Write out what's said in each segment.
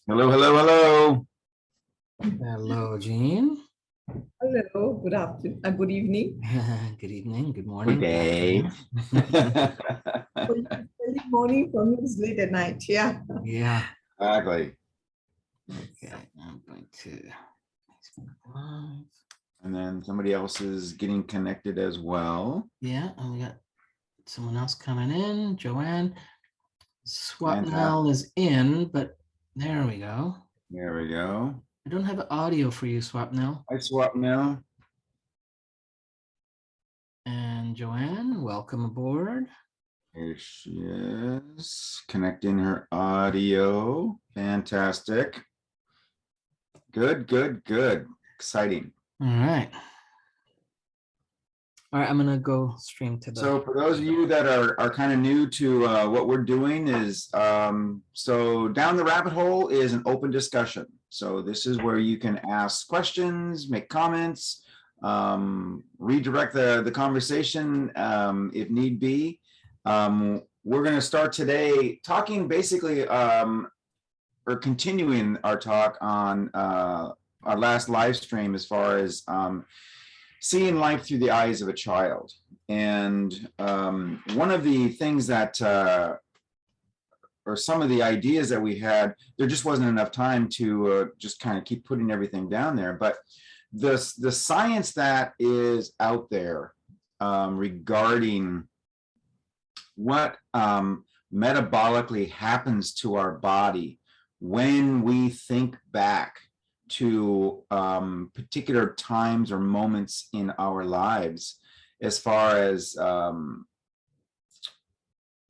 Hello, hello, hello. Hello, Jean. Hello, good afternoon, good evening. Good evening, good Good morning, good day. afternoon. For you, it's early morning, for me, it's late at night. Yeah. Yeah. Exactly. Okay, I'm going to. And then somebody else is getting connected as well. Yeah, and we got someone else coming in. Joanne Fantastic. Swapnell is in, but there we go. There we go. I don't have audio for you, Swapnell. I swap now. And Joanne, welcome aboard. Here she is. Connecting her audio. Fantastic. Good, good, good. Exciting. All right. All right, I'm gonna go stream to the. So for those of you that are kind of new to what we're doing is, so Down the Rabbit Hole is an open discussion. So this is where you can ask questions, make comments, redirect the conversation if need be. We're going to start today talking basically or continuing our talk on our last live stream as far as seeing life through the eyes of a child. And one of the things that, or some of the ideas that we had, there just wasn't enough time to just kind of keep putting everything down there. But the science that is out there regarding what metabolically happens to our body when we think back to particular times or moments in our lives, as far as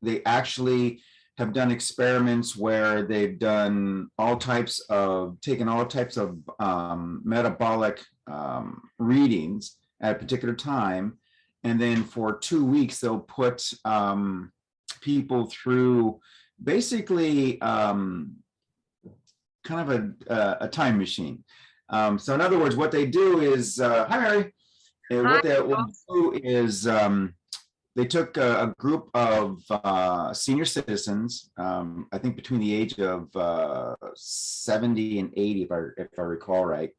they actually have done experiments where they've done all types of, taken all types of metabolic readings at a particular time. And then for 2 weeks, they'll put people through basically kind of a time machine. So in other words, what they do is, hi Mary, what they will do is they took a group of senior citizens, I think between the age of 70 and 80, if I recall right.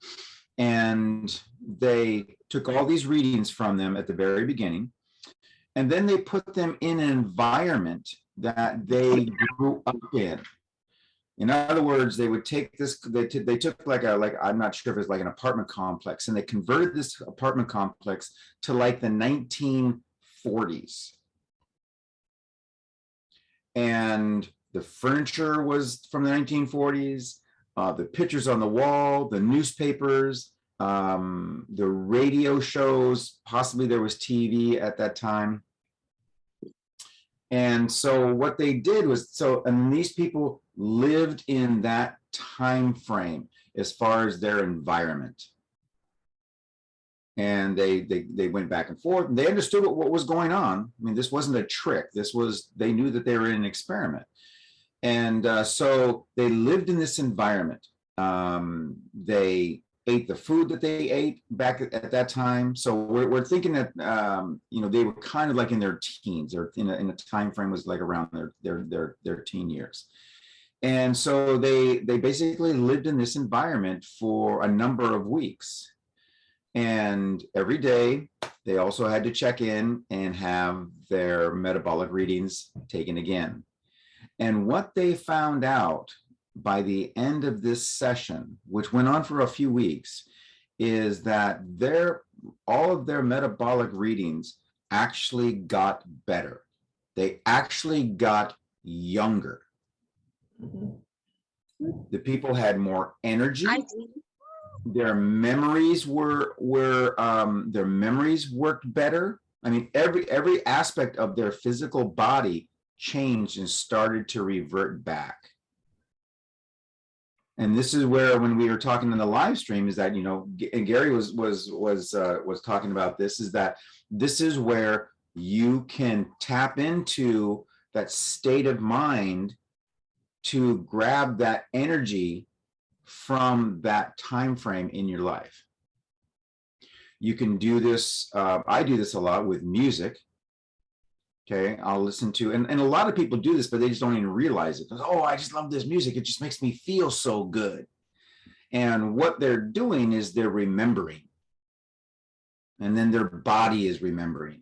And they took all these readings from them at the very beginning, and then they put them in an environment that they grew up in. In other words, they would take this, they took like I'm not sure if it's like an apartment complex, and they converted this apartment complex to like the 1940s. And the furniture was from the 1940s, the pictures on the wall, the newspapers, the radio shows, possibly there was TV at that time. And so what they did was, and these people lived in that time frame as far as their environment. And they went back and forth, and they understood what was going on. I mean, this wasn't a trick. This was, they knew that they were in an experiment. And so they lived in this environment. They ate the food that they ate back at that time. So we're thinking that they were kind of like in their teens, or in a time frame was like around their teen years. And so they basically lived in this environment for a number of weeks. And every day they also had to check in and have their metabolic readings taken again. And what they found out by the end of this session, which went on for a few weeks, is that all of their metabolic readings actually got better. They actually got younger. The people had more energy. Their memories their memories worked better. I mean, every aspect of their physical body changed and started to revert back. And this is where, when we were talking in the live stream, is that, and Gary was talking about this, is that this is where you can tap into that state of mind to grab that energy from that time frame in your life. You can do this. I do this a lot with music. Okay, I'll listen to, and a lot of people do this, but they just don't even realize it. Oh, I just love this music. It just makes me feel so good. And what they're doing is they're remembering. And then their body is remembering.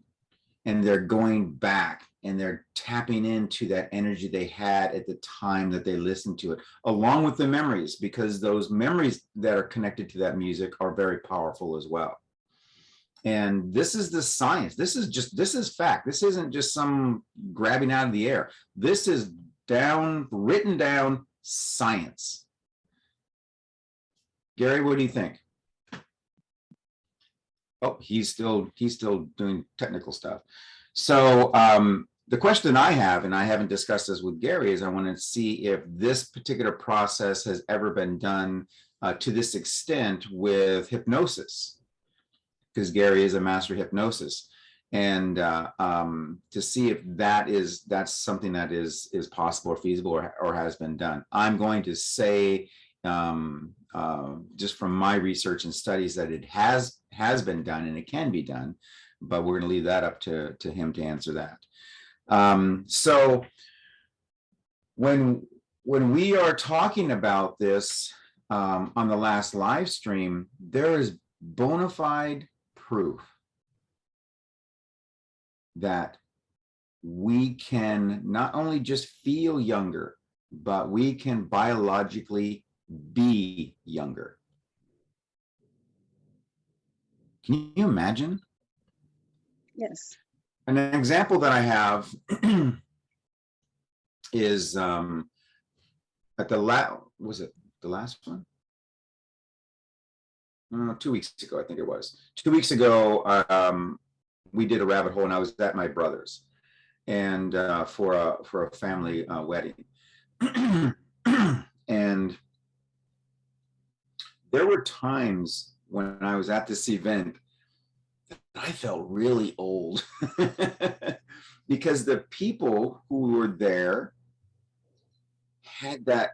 And they're going back and they're tapping into that energy they had at the time that they listened to it, along with the memories, because those memories that are connected to that music are very powerful as well. And this is the science. This is fact. This isn't just some grabbing out of the air. This is written down science. Gary, what do you think? Oh, he's still doing technical stuff. So the question I have, and I haven't discussed this with Gary, is I want to see if this particular process has ever been done to this extent with hypnosis, because Gary is a master hypnosis, and to see if that's something that is possible or feasible or has been done. I'm going to say, just from my research and studies, that it has been done and it can be done, but we're going to leave that up to him to answer that. So when we are talking about this on the last live stream, there is bona fide proof that we can not only just feel younger, but we can biologically be younger. Can you imagine? Yes. An example that I have is at the was it the last one? 2 weeks ago, I think it was. 2 weeks ago, we did a rabbit hole, and I was at my brother's, and for a family wedding, and there were times when I was at this event that I felt really old because the people who were there had that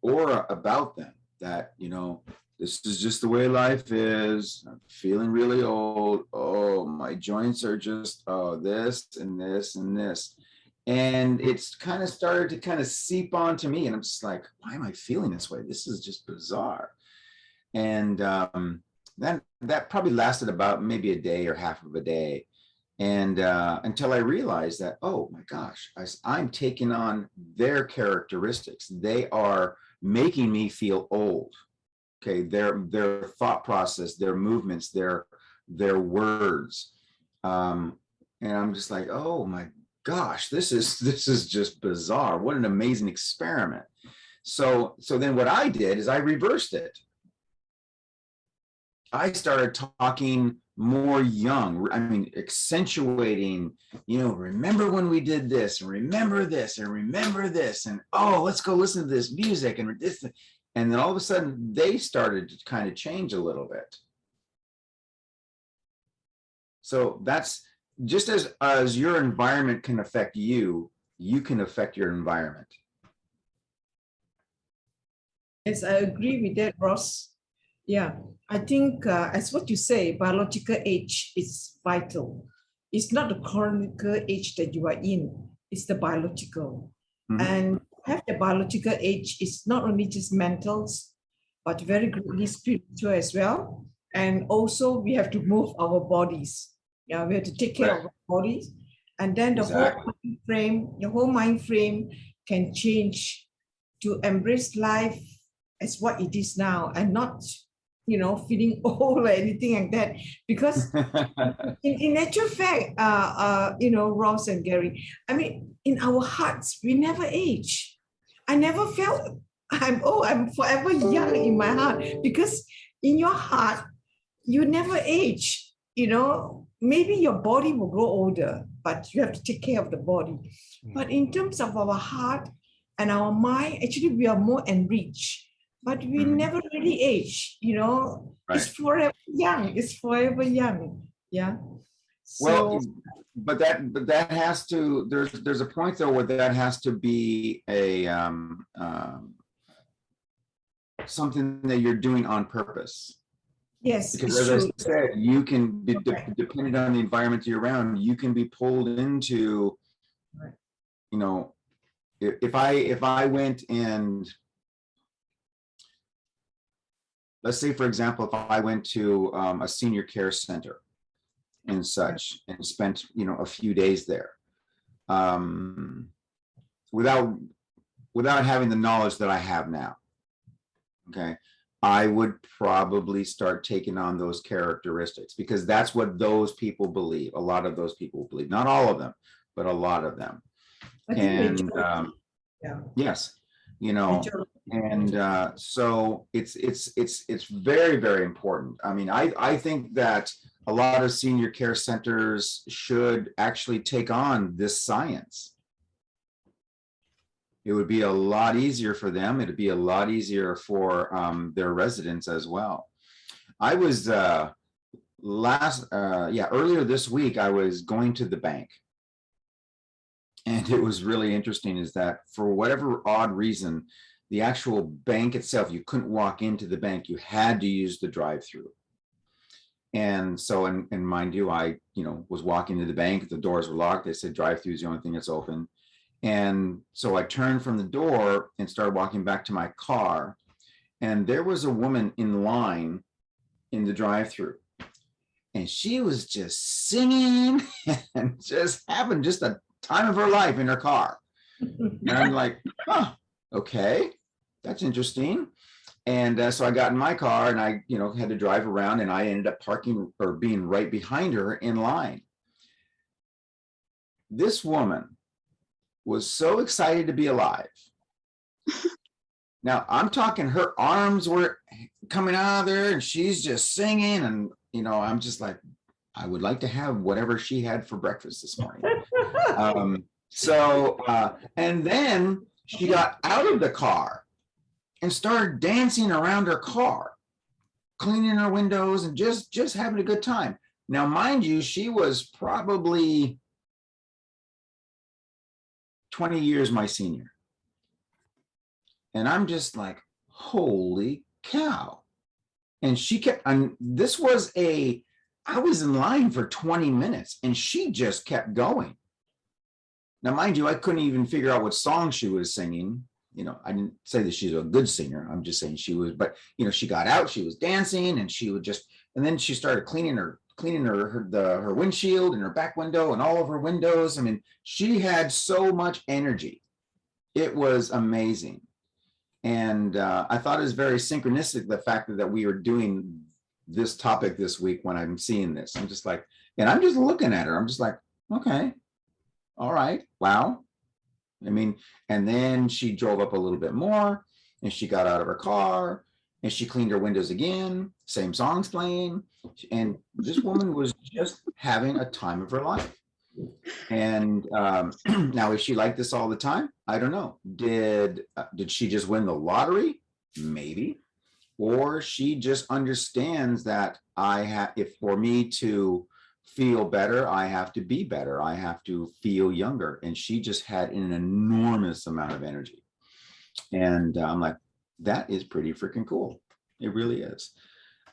aura about them that, you know, this is just the way life is. I'm feeling really old. Oh, my joints are just, oh, this and this and this. And it's kind of started to kind of seep onto me. And I'm just like, why am I feeling this way? This is just bizarre. And that probably lasted about maybe a day or half of a day. And until I realized that, oh my gosh, I'm taking on their characteristics. They are making me feel old. Okay, their thought process, their movements, their words. And I'm just like, oh my gosh, this is just bizarre. What an amazing experiment. So then what I did is I reversed it. I started talking more young, I mean, accentuating, you know, remember when we did this, and remember this, and remember this, and oh, let's go listen to this music, and this, and then all of a sudden they started to kind of change a little bit. So that's just as your environment can affect you, you can affect your environment. Yes, I agree with that, Ross. Yeah, I think as what you say, biological age is vital. It's not the chronological age that you are in, it's the biological. Mm-hmm. And have the biological age is not only just mental, but very greatly spiritual as well. And also we have to move our bodies. Yeah, we have to take care of our bodies. And then the whole mind frame can change to embrace life as what it is now, and not, you know, feeling old or anything like that. Because in actual fact, you know, Ross and Gary, I mean, in our hearts, we never age. I never felt I'm forever young in my heart, because in your heart, you never age. You know, maybe your body will grow older, but you have to take care of the body. But in terms of our heart and our mind, actually, we are more enriched. But we never really age, you know. Right. It's forever young. It's forever young. Yeah. So, well, but that has to, there's a point though where that has to be a something that you're doing on purpose. Yes. Because as true. I said, you can be dependent on the environment you're around, you can be pulled into Right. You know, if I went and let's say, for example, if I went to a senior care center and such and spent, you know, a few days there, um, without having the knowledge that I have now, okay, I would probably start taking on those characteristics because that's what those people believe. A lot of those people believe, not all of them, but a lot of them. I think And majority, yeah, yes, you know, majority. and so it's very, very important. I mean, I think that a lot of senior care centers should actually take on this science. It would be a lot easier for them. It'd be a lot easier for their residents as well. I was earlier this week, I was going to the bank. And it was really interesting is that for whatever odd reason, the actual bank itself, you couldn't walk into the bank. You had to use the drive-through. And so, and mind you, I, you know, was walking to the bank, the doors were locked. They said drive-through is the only thing that's open. And so I turned from the door and started walking back to my car. And there was a woman in line in the drive-through. And she was just singing and just having just a time of her life in her car. And I'm like, huh, okay, that's interesting. And so I got in my car and I, you know, had to drive around and I ended up parking or being right behind her in line. This woman was so excited to be alive. Now I'm talking her arms were coming out of there and she's just singing. And, you know, I'm just like, I would like to have whatever she had for breakfast this morning. And then she got out of the car and started dancing around her car, cleaning her windows and just having a good time. Now, mind you, she was probably 20 years my senior. And I'm just like, holy cow. And she kept, and this was I was in line for 20 minutes and she just kept going. Now, mind you, I couldn't even figure out what song she was singing. You know, I didn't say that she's a good singer. I'm just saying she was, but you know, she got out, she was dancing and she would just, and then she started cleaning her windshield and her back window and all of her windows. I mean, she had so much energy. It was amazing. And I thought it was very synchronistic, the fact that we were doing this topic this week when I'm seeing this. I'm just like, and I'm just looking at her. I'm just like, okay, all right, wow. I mean, and then she drove up a little bit more and she got out of her car and she cleaned her windows again, same songs playing. And this woman was just having a time of her life. And now, is she like this all the time? I don't know. Did she just win the lottery? Maybe. Or she just understands that if for me to feel better, I have to be better. I have to feel younger. And she just had an enormous amount of energy. And I'm like, that is pretty freaking cool. It really is.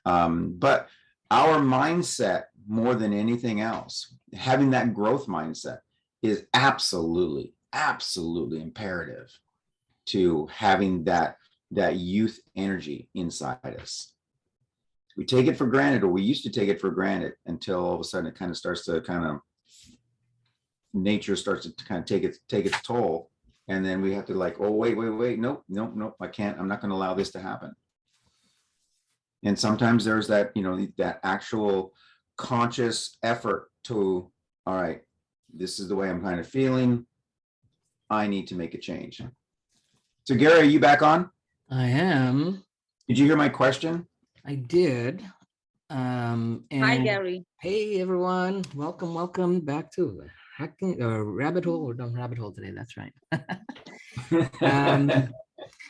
But our mindset, more than anything else, having that growth mindset is absolutely, absolutely imperative to having that youth energy inside us. We take it for granted, or we used to take it for granted, until all of a sudden it kind of starts to nature starts to kind of take its toll. And then we have to like, oh, wait, nope, I can't, I'm not going to allow this to happen. And sometimes there's that, you know, that actual conscious effort to, all right, this is the way I'm kind of feeling. I need to make a change. So Gary, are you back on? I am. Did you hear my question? I did. Hi, And Gary. hey, everyone. Welcome back to Hacking Rabbit Hole, or Dumb Rabbit Hole today. That's right.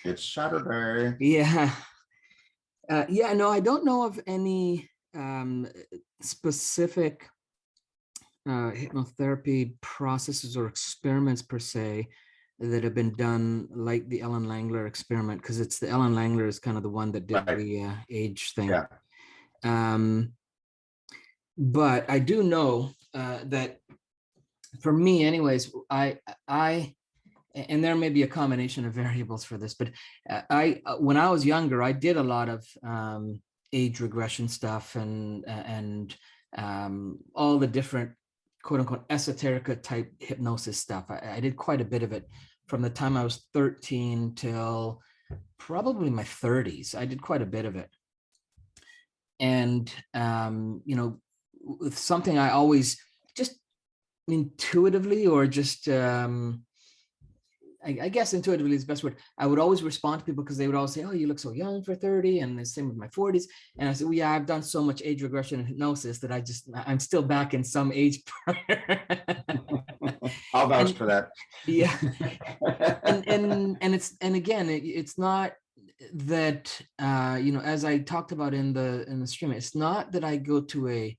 It's Saturday. Yeah. No, I don't know of any specific hypnotherapy processes or experiments per se that have been done like the Ellen Langler experiment, because it's the Ellen Langler is kind of the one that did the age thing. Yeah. But I do know that for me anyways, and there may be a combination of variables for this, but when I was younger, I did a lot of age regression stuff and all the different quote unquote esoterica type hypnosis stuff. I did quite a bit of it from the time I was 13 till probably my 30s. I did quite a bit of it. And, you know, with something I always just intuitively or just, I guess intuitively is the best word. I would always respond to people because they would always say, oh, you look so young for 30. And the same with my 40s. And I said, well, yeah, I've done so much age regression and hypnosis that I'm still back in some age. I'll vouch for that. Yeah. and again, it's not that, you know, as I talked about in the stream, it's not that I go to a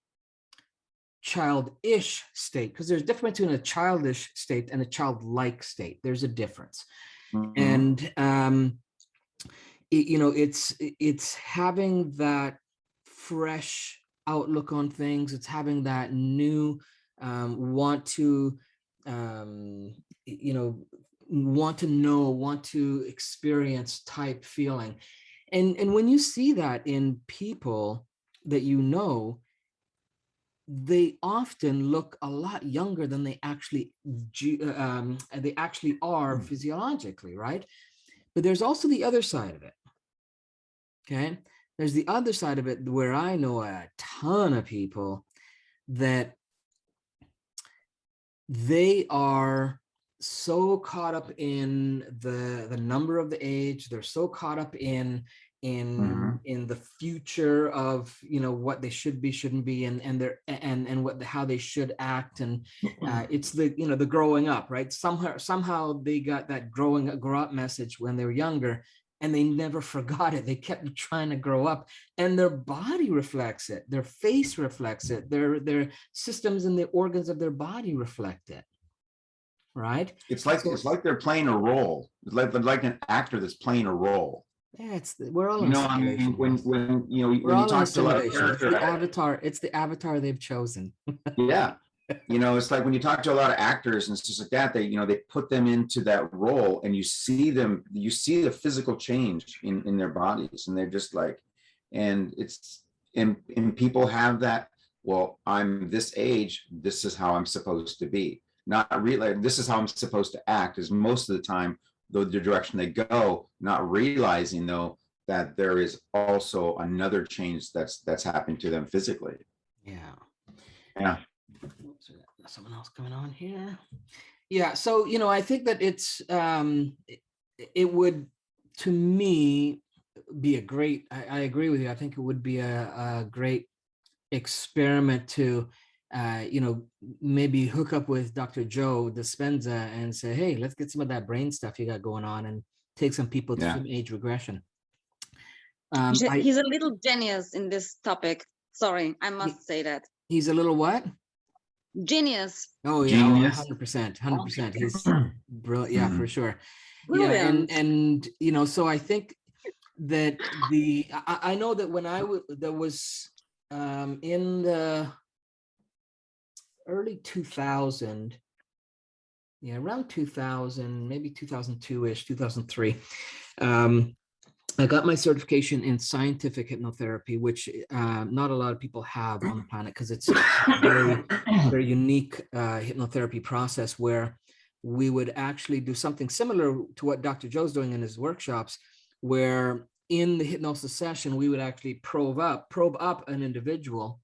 childish state, because there's a difference between a childish state and a childlike state. There's a difference. Mhm. And you know, it's having that fresh outlook on things. It's having that new want to you know, want to experience type feeling. And when you see that in people that you know, they often look a lot younger than they actually are physiologically, right? But there's also the other side of it. Okay, there's the other side of it where I know a ton of people that they are so caught up in the number of the age. They're so caught up in the future of, you know, what they should be, shouldn't be, and how they should act. And it's the, you know, the growing up, right? Somehow they got that grow up message when they were younger, and they never forgot it. They kept trying to grow up, and their body reflects it. Their face reflects it. Their systems and the organs of their body reflect it. Right? It's like they're playing a role. It's like an actor that's playing a role. Yeah, we're all You in know, I mean, simulation. when you know, We're when you all in talk a to a lot of simulation. It's character the avatar. It's the avatar they've chosen. yeah, you know, it's like when you talk to a lot of actors and stuff like that, they, you know, they put them into that role, and you see them, you see the physical change in their bodies, and they're just like, and it's, and people have that, well, I'm this age, this is how I'm supposed to be, not really, this is how I'm supposed to act, is most of the time the direction they go, not realizing though that there is also another change that's happening to them physically. Yeah. Yeah. Oops, someone else coming on here. Yeah. So, you know, I think that it's it would, to me, be a great, I agree with you. I think it would be a great experiment to, you know, maybe hook up with Dr. Joe Dispenza and say, hey, let's get some of that brain stuff you got going on and take some people to some age regression. He's a little genius in this topic. Sorry, I must say that. He's a little what? Genius. Oh yeah, Genius. 100%. He's brilliant. Yeah, for sure. Brilliant. Yeah, and you know, so I think that I know that when there was in the early 2000, yeah, around 2000, maybe 2002-ish, 2003. I got my certification in scientific hypnotherapy, which not a lot of people have on the planet, because it's a very, very unique hypnotherapy process where we would actually do something similar to what Dr. Joe's doing in his workshops, where in the hypnosis session, we would actually probe up an individual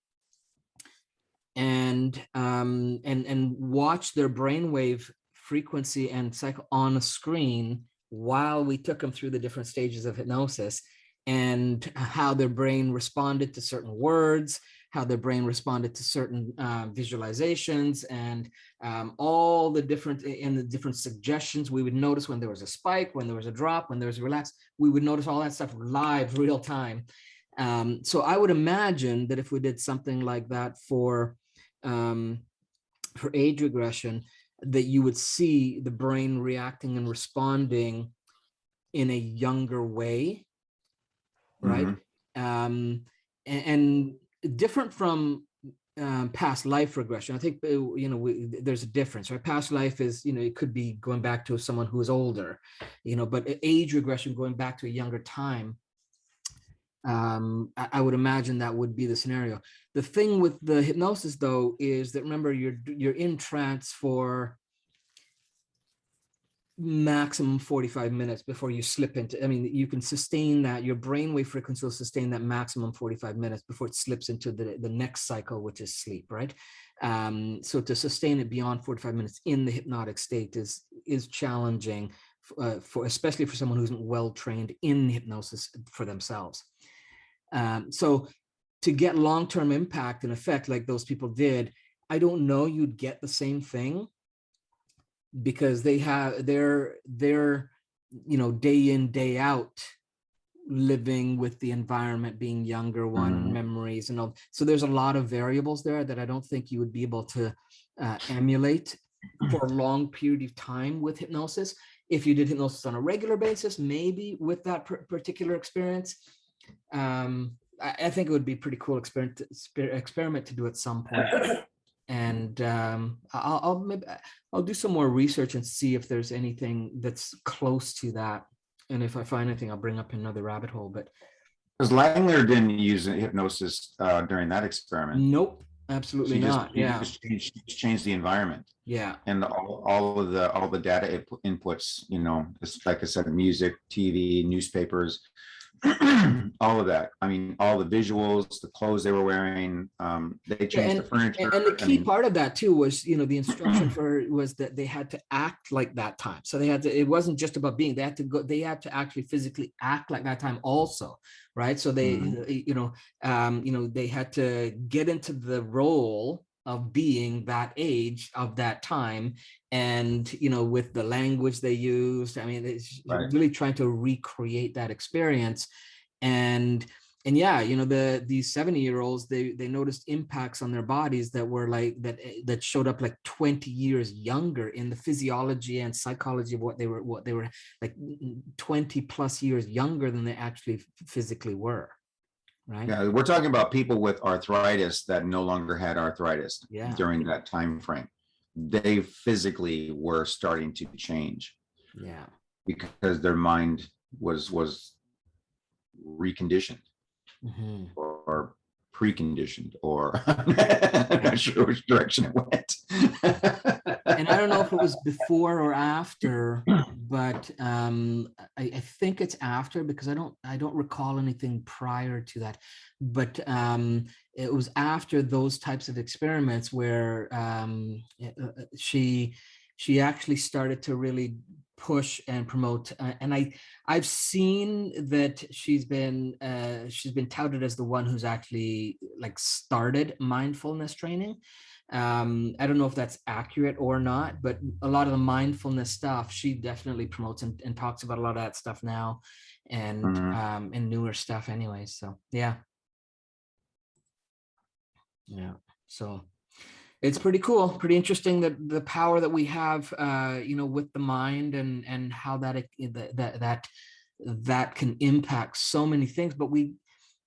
and watch their brainwave frequency and cycle on a screen while we took them through the different stages of hypnosis, and how their brain responded to certain words, how their brain responded to certain visualizations, and all the different suggestions. We would notice when there was a spike, when there was a drop, when there was a relax. We would notice all that stuff live, real time. So I would imagine that if we did something like that for age regression, that you would see the brain reacting and responding in a younger way, right? And different from past life regression. I think, there's a difference, right? Past life is, it could be going back to someone who is older, but age regression, going back to a younger time, I would imagine that would be the scenario. The thing with the hypnosis, though, is that, remember, you're in trance for maximum 45 minutes before you slip into, you can sustain that, your brainwave frequency will sustain that maximum 45 minutes before it slips into the next cycle, which is sleep, right? So to sustain it beyond 45 minutes in the hypnotic state is challenging, especially for someone who's well trained in hypnosis for themselves. So to get long-term impact and effect like those people did, I don't know you'd get the same thing, because they're day in, day out living with the environment, being younger one, memories and all. So there's a lot of variables there that I don't think you would be able to emulate for a long period of time with hypnosis. If you did hypnosis on a regular basis, maybe with that particular experience, I think it would be a pretty cool experiment to do at some point. And I'll do some more research and see if there's anything that's close to that. And if I find anything, I'll bring up another rabbit hole. But because Langler didn't use hypnosis during that experiment. Nope, absolutely not. Yeah, just changed the environment. Yeah, and all the data inputs. It's like I said, music, TV, newspapers. All of that. All the visuals, the clothes they were wearing, they changed the furniture. And the key part of that too was, the instruction was that they had to act like that time. So it wasn't just about being, they had to actually physically act like that time also, right? So they, they had to get into the role of being that age of that time, and with the language they used, it's really trying to recreate that experience. And yeah, these 70-year-olds, they noticed impacts on their bodies that were like that showed up like 20 years younger in the physiology and psychology of what they were like 20 plus years younger than they actually physically were. Right. Yeah, we're talking about people with arthritis that no longer had arthritis during that time frame. They physically were starting to change. Yeah. Because their mind was reconditioned or preconditioned, or I'm not sure which direction it went. And I don't know if it was before or after, but I think it's after, because I don't recall anything prior to that. But it was after those types of experiments where she actually started to really push and promote, and I've seen that she's been touted as the one who's actually like started mindfulness training. I don't know if that's accurate or not, but a lot of the mindfulness stuff she definitely promotes and talks about a lot of that stuff now, and newer stuff anyways. So yeah, so it's pretty cool, pretty interesting, that the power that we have, with the mind, and how that can impact so many things. But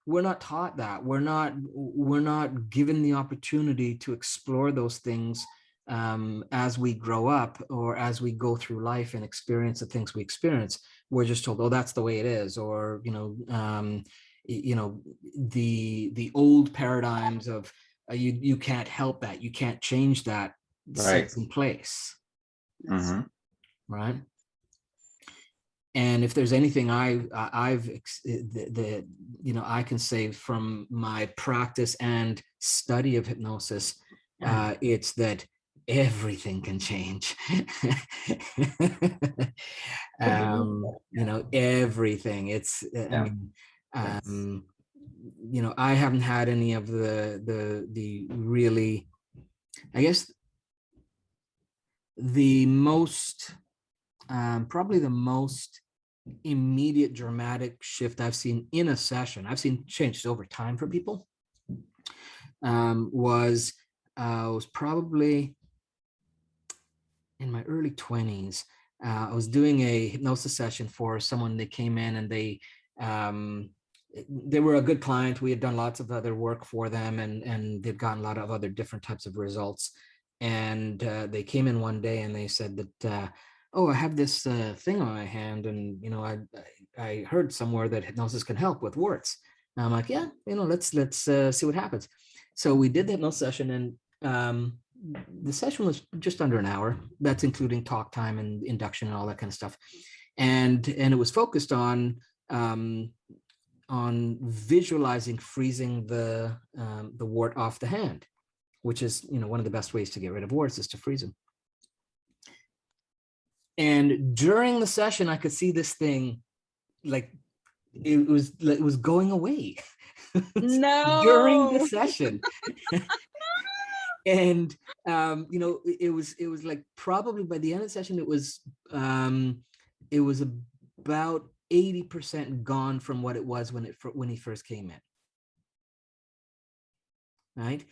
we're not taught that. We're not given the opportunity to explore those things as we grow up, or as we go through life and experience the things we experience. We're just told, oh, that's the way it is, or the old paradigms of you can't help that, you can't change that, sits in place. Right. And if there's anything I can say from my practice and study of hypnosis, it's that everything can change. Everything. It's I haven't had any of the really, I guess, the most probably the most immediate dramatic shift I've seen in a session, I've seen changes over time for people, was probably in my early 20s. I was doing a hypnosis session for someone. They came in and they they were a good client. We had done lots of other work for them, and they'd gotten a lot of other different types of results. And they came in one day and they said that, oh, I have this thing on my hand, and I heard somewhere that hypnosis can help with warts. And I'm like, yeah, let's see what happens. So we did the hypnosis session, and the session was just under an hour. That's including talk time and induction and all that kind of stuff. And it was focused on visualizing freezing the wart off the hand, which is one of the best ways to get rid of warts is to freeze them. And during the session, I could see this thing, like it was going away. No. During the session. And it was like probably by the end of the session, it was about 80% gone from what it was when he first came in. Right.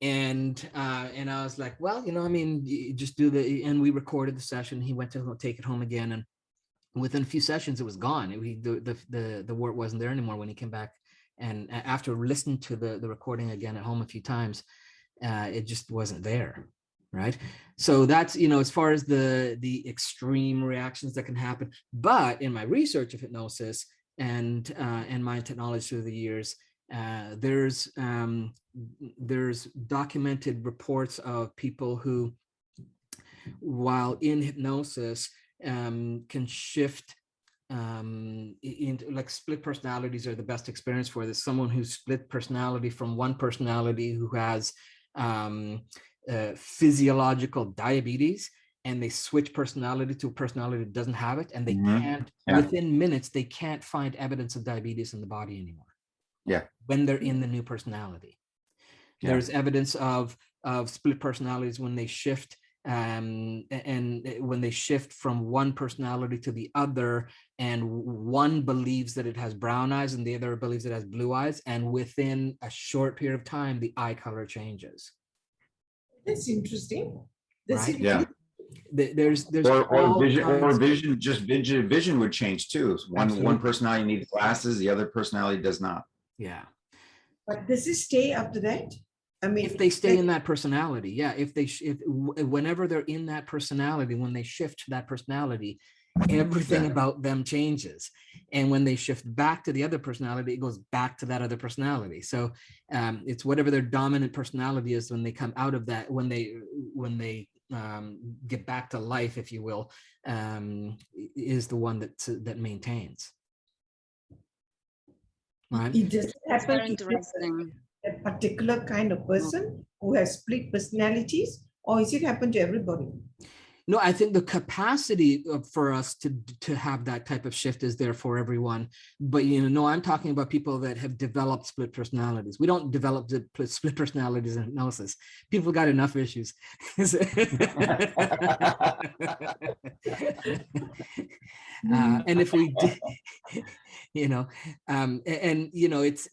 And I was like, well, you just do and we recorded the session. He went to take it home again, and within a few sessions, it was gone. The wart wasn't there anymore when he came back. And after listening to the recording again at home a few times, it just wasn't there. Right. So that's, as far as the extreme reactions that can happen. But in my research of hypnosis and my technology through the years, there's documented reports of people who, while in hypnosis, can shift into, like, split personalities are the best experience for this. Someone who's split personality from one personality who has physiological diabetes, and they switch personality to a personality that doesn't have it, and they can't, within minutes, they can't find evidence of diabetes in the body anymore. Yeah. When they're in the new personality. Yeah. There's evidence of split personalities when they shift, and when they shift from one personality to the other, and one believes that it has brown eyes and the other believes it has blue eyes, and within a short period of time, the eye color changes. That's interesting. Right? Yeah. There's vision would change too. One personality needs glasses, the other personality does not. Yeah. But does it stay after that? I mean, if they stay in that personality, yeah. If whenever they're in that personality, when they shift to that personality, everything about them changes. And when they shift back to the other personality, it goes back to that other personality. So it's whatever their dominant personality is when they come out of that, when they get back to life, if you will, is the one that maintains. Right? It just happens to a particular kind of person who has split personalities, or is it happen to everybody? No, I think the capacity for us to have that type of shift is there for everyone. But, no, I'm talking about people that have developed split personalities. We don't develop the split personalities in hypnosis. People got enough issues. And if we did, it's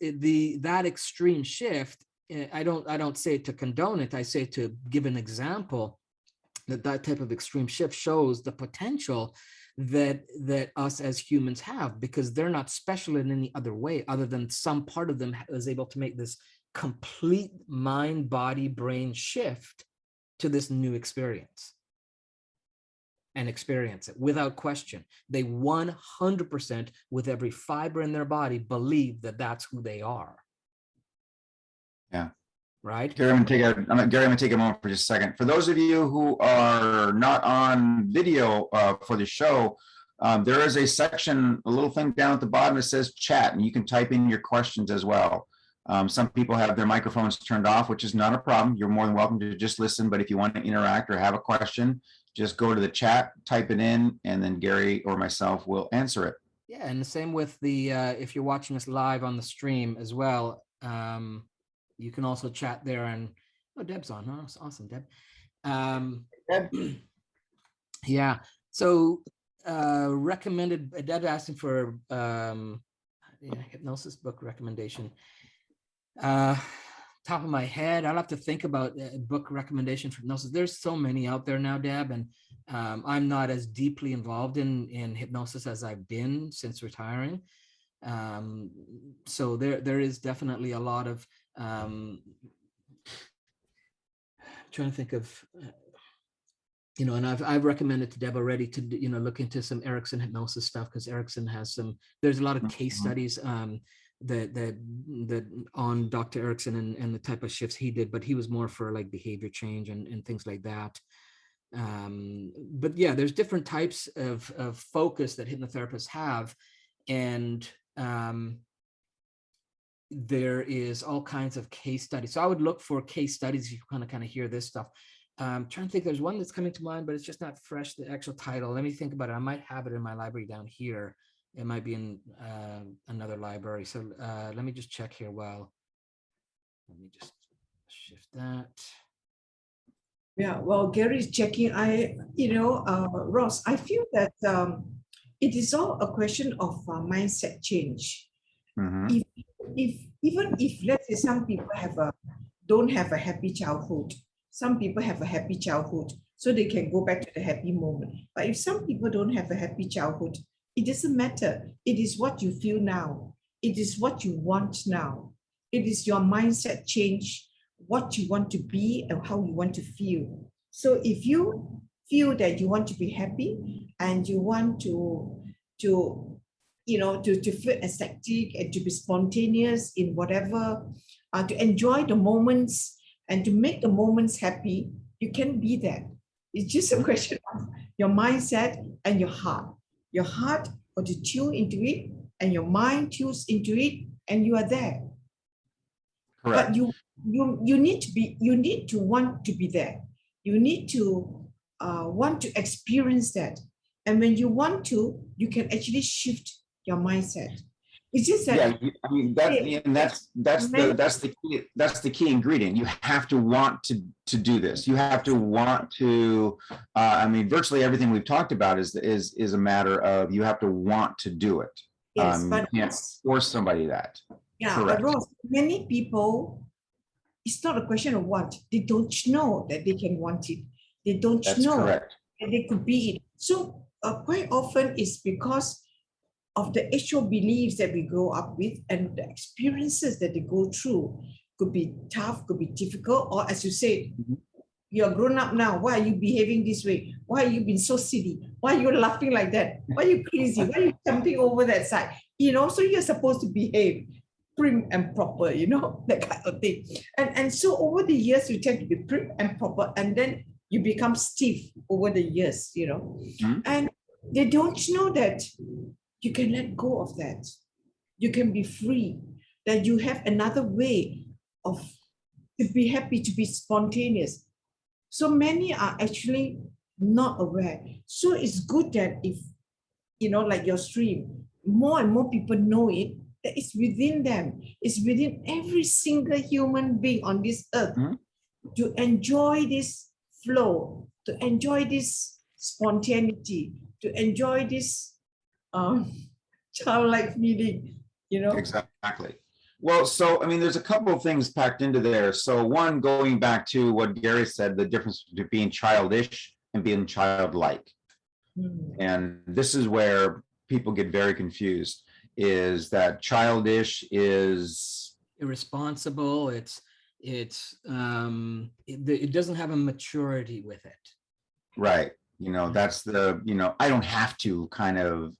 that extreme shift. I don't say to condone it. I say to give an example that type of extreme shift shows the potential that us as humans have, because they're not special in any other way other than some part of them is able to make this complete mind, body, brain shift to this new experience and experience it without question. They 100% with every fiber in their body believe that that's who they are. Yeah. Right. Gary, I'm gonna take a moment for just a second. For those of you who are not on video for the show, there is a section, a little thing down at the bottom that says chat, and you can type in your questions as well. Some people have their microphones turned off, which is not a problem. You're more than welcome to just listen, but if you want to interact or have a question, just go to the chat, type it in, and then Gary or myself will answer it. Yeah, and the same with the, if you're watching us live on the stream as well, you can also chat there. And Deb's on. Oh, that's awesome, Deb. Deb. Yeah. So recommended. Deb asking for hypnosis book recommendation. Top of my head, I'll have to think about book recommendation for hypnosis. There's so many out there now, Deb, and I'm not as deeply involved in hypnosis as I've been since retiring. So there is definitely a lot of trying to think of and I've recommended to Deb already to look into some Erickson hypnosis stuff, because Erickson has there's a lot of case studies that on Dr. Erickson and the type of shifts he did, but he was more for like behavior change and things like that. But yeah, there's different types of focus that hypnotherapists have, and there is all kinds of case studies. So I would look for case studies. You kind of hear this stuff. I'm trying to think, there's one that's coming to mind, but it's just not fresh, the actual title. Let me think about it. I might have it in my library down here. It might be in another library. So let me just check here. Let me just shift that. Yeah, well, Gary's checking. Ross, I feel that it is all a question of mindset change. Even if let's say some people don't have a happy childhood, some people have a happy childhood, so they can go back to the happy moment. But if some people don't have a happy childhood, it doesn't matter. It is what you feel now. It is what you want now. It is your mindset change, what you want to be and how you want to feel. So if you feel that you want to be happy and you want to feel ecstatic and to be spontaneous in whatever, to enjoy the moments and to make the moments happy, you can be that. It's just a question of your mindset and your heart. Your heart got to tune into it, and your mind tunes into it, and you are there. Correct. But you need to want to be there. You need to want to experience that. And when you want to, you can actually shift your mindset. It's just that, yeah, I mean that's the key ingredient. You have to want to do this. You have to want to. I mean, virtually everything we've talked about is a matter of you have to want to do it. yes, but you can't force somebody that. yeah, Correct. but Ross, many people, it's not a question of want. They don't know that they can want it. They don't That's know correct. that they could be it. So quite often it's because of the actual beliefs that we grow up with and the experiences that they go through. Could be tough, could be difficult, or as you say, you're grown up now. Why are you behaving this way? Why are you being so silly? Why are you laughing like that? Why are you crazy? Why are you jumping over that side? So you're supposed to behave prim and proper, that kind of thing. And so over the years, you tend to be prim and proper, and then you become stiff over the years, And they don't know that you can let go of that. You can be free, that you have another way of to be happy, to be spontaneous. So many are actually not aware. So it's good that if, like your stream, more and more people know it, that it's within them. It's within every single human being on this earth to enjoy this flow, to enjoy this spontaneity, to enjoy this childlike feeling, Exactly. Well, so I mean, there's a couple of things packed into there. So one, going back to what Gary said, the difference between being childish and being childlike. And this is where people get very confused, is that childish is irresponsible. It doesn't have a maturity with it. Right. That's the, I don't have to kind of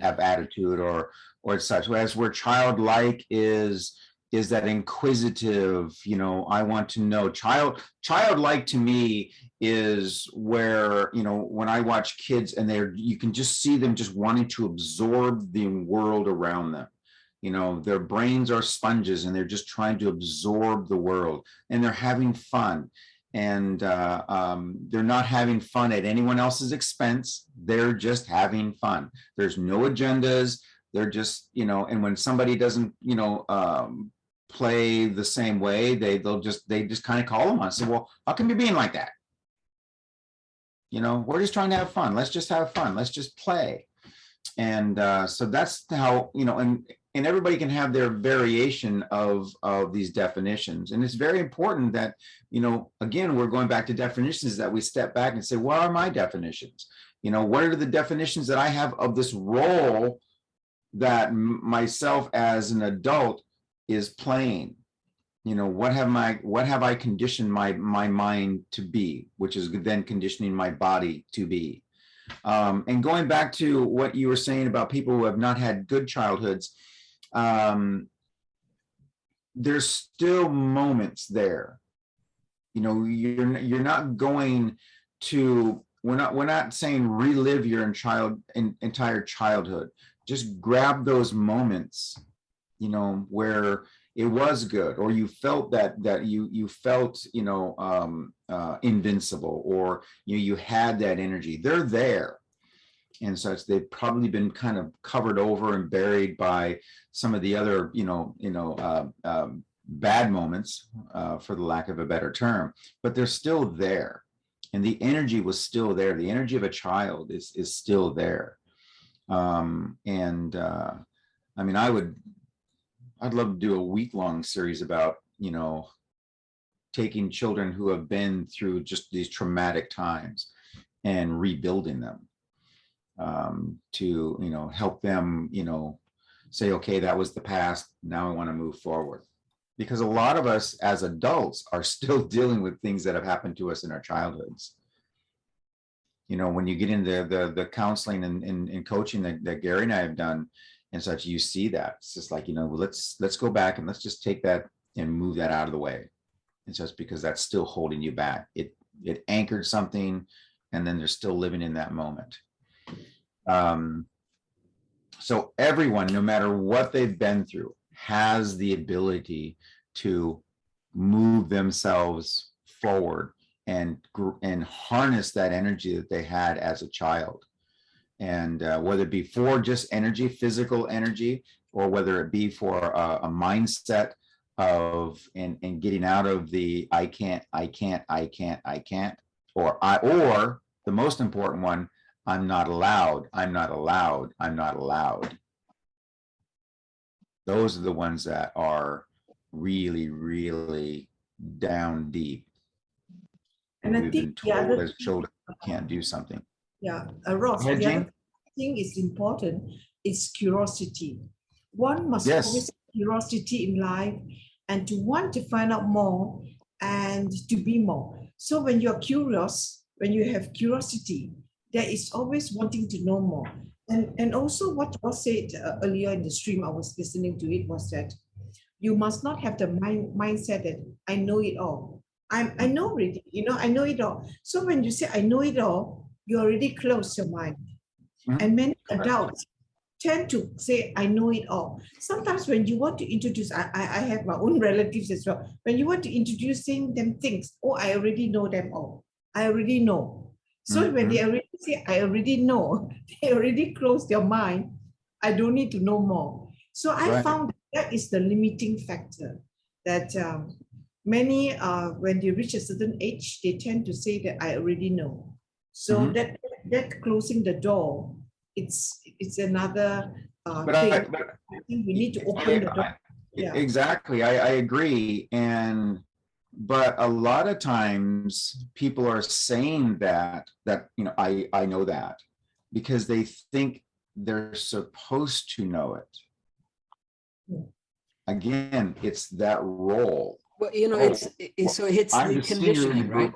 have attitude or such. Whereas where childlike is that inquisitive, I want to know. Childlike to me is where, when I watch kids and you can just see them just wanting to absorb the world around them. Their brains are sponges and they're just trying to absorb the world, and they're having fun. And they're not having fun at anyone else's expense. They're just having fun. There's no agendas. They're just, and when somebody doesn't, play the same way, they just kind of call them on and say, well, how come you're being like that? We're just trying to have fun. Let's just have fun. Let's just play. And so that's how, and everybody can have their variation of these definitions. And it's very important that, again, we're going back to definitions, that we step back and say, what are my definitions? What are the definitions that I have of this role that myself as an adult is playing. You know, what have I conditioned my mind to be, which is then conditioning my body to be. And going back to what you were saying about people who have not had good childhoods, there's still moments there. You know, you're not going to, we're not saying relive your entire childhood. Just grab those moments, you know, where it was good, or you felt that you felt, you know, invincible, or you had that energy. They're there. And such, they've probably been kind of covered over and buried by some of the other, bad moments, for the lack of a better term, but they're still there. And the energy was still there. The energy of a child is still there. I mean, I'd love to do a week-long series about, you know, taking children who have been through just these traumatic times and rebuilding them, to, you know, help them, you know, say, okay, that was the past. Now I want to move forward. Because a lot of us as adults are still dealing with things that have happened to us in our childhoods. You know, when you get into the counseling and coaching that Gary and I have done and such, you see that. It's just like, you know, let's go back and let's just take that and move that out of the way. It's just because that's still holding you back. It anchored something, and then they're still living in that moment. So everyone, no matter what they've been through, has the ability to move themselves forward and harness that energy that they had as a child. And whether it be for just energy, physical energy, or whether it be for a mindset of and getting out of the I can't, or the most important one, I'm not allowed. Those are the ones that are really, really down deep. And I We've think been told as children we can't do something. Yeah, Ross, Go ahead, the other Jane. thing is important is curiosity. One must always have curiosity in life and to want to find out more and to be more. So when you're curious, when you have curiosity, there is always wanting to know more. And also what was said earlier in the stream, I was listening to it, was that you must not have the mindset that I know it all. I know already, you know, I know it all. So when you say I know it all, you already close your mind. And many adults tend to say, I know it all. Sometimes when you want to introduce, I have my own relatives as well. When you want to introducing them things, oh, I already know them all. I already know. So when they already say, I already know, they already close their mind. I don't need to know more. So I found that is the limiting factor, that many, when they reach a certain age, they tend to say that I already know. So that closing the door, it's another thing. I think we need to open the door. Yeah. Exactly, I agree. But a lot of times people are saying that you know, I know that because they think they're supposed to know it. Again, it's that role. Well, you know, it's the conditioning, right?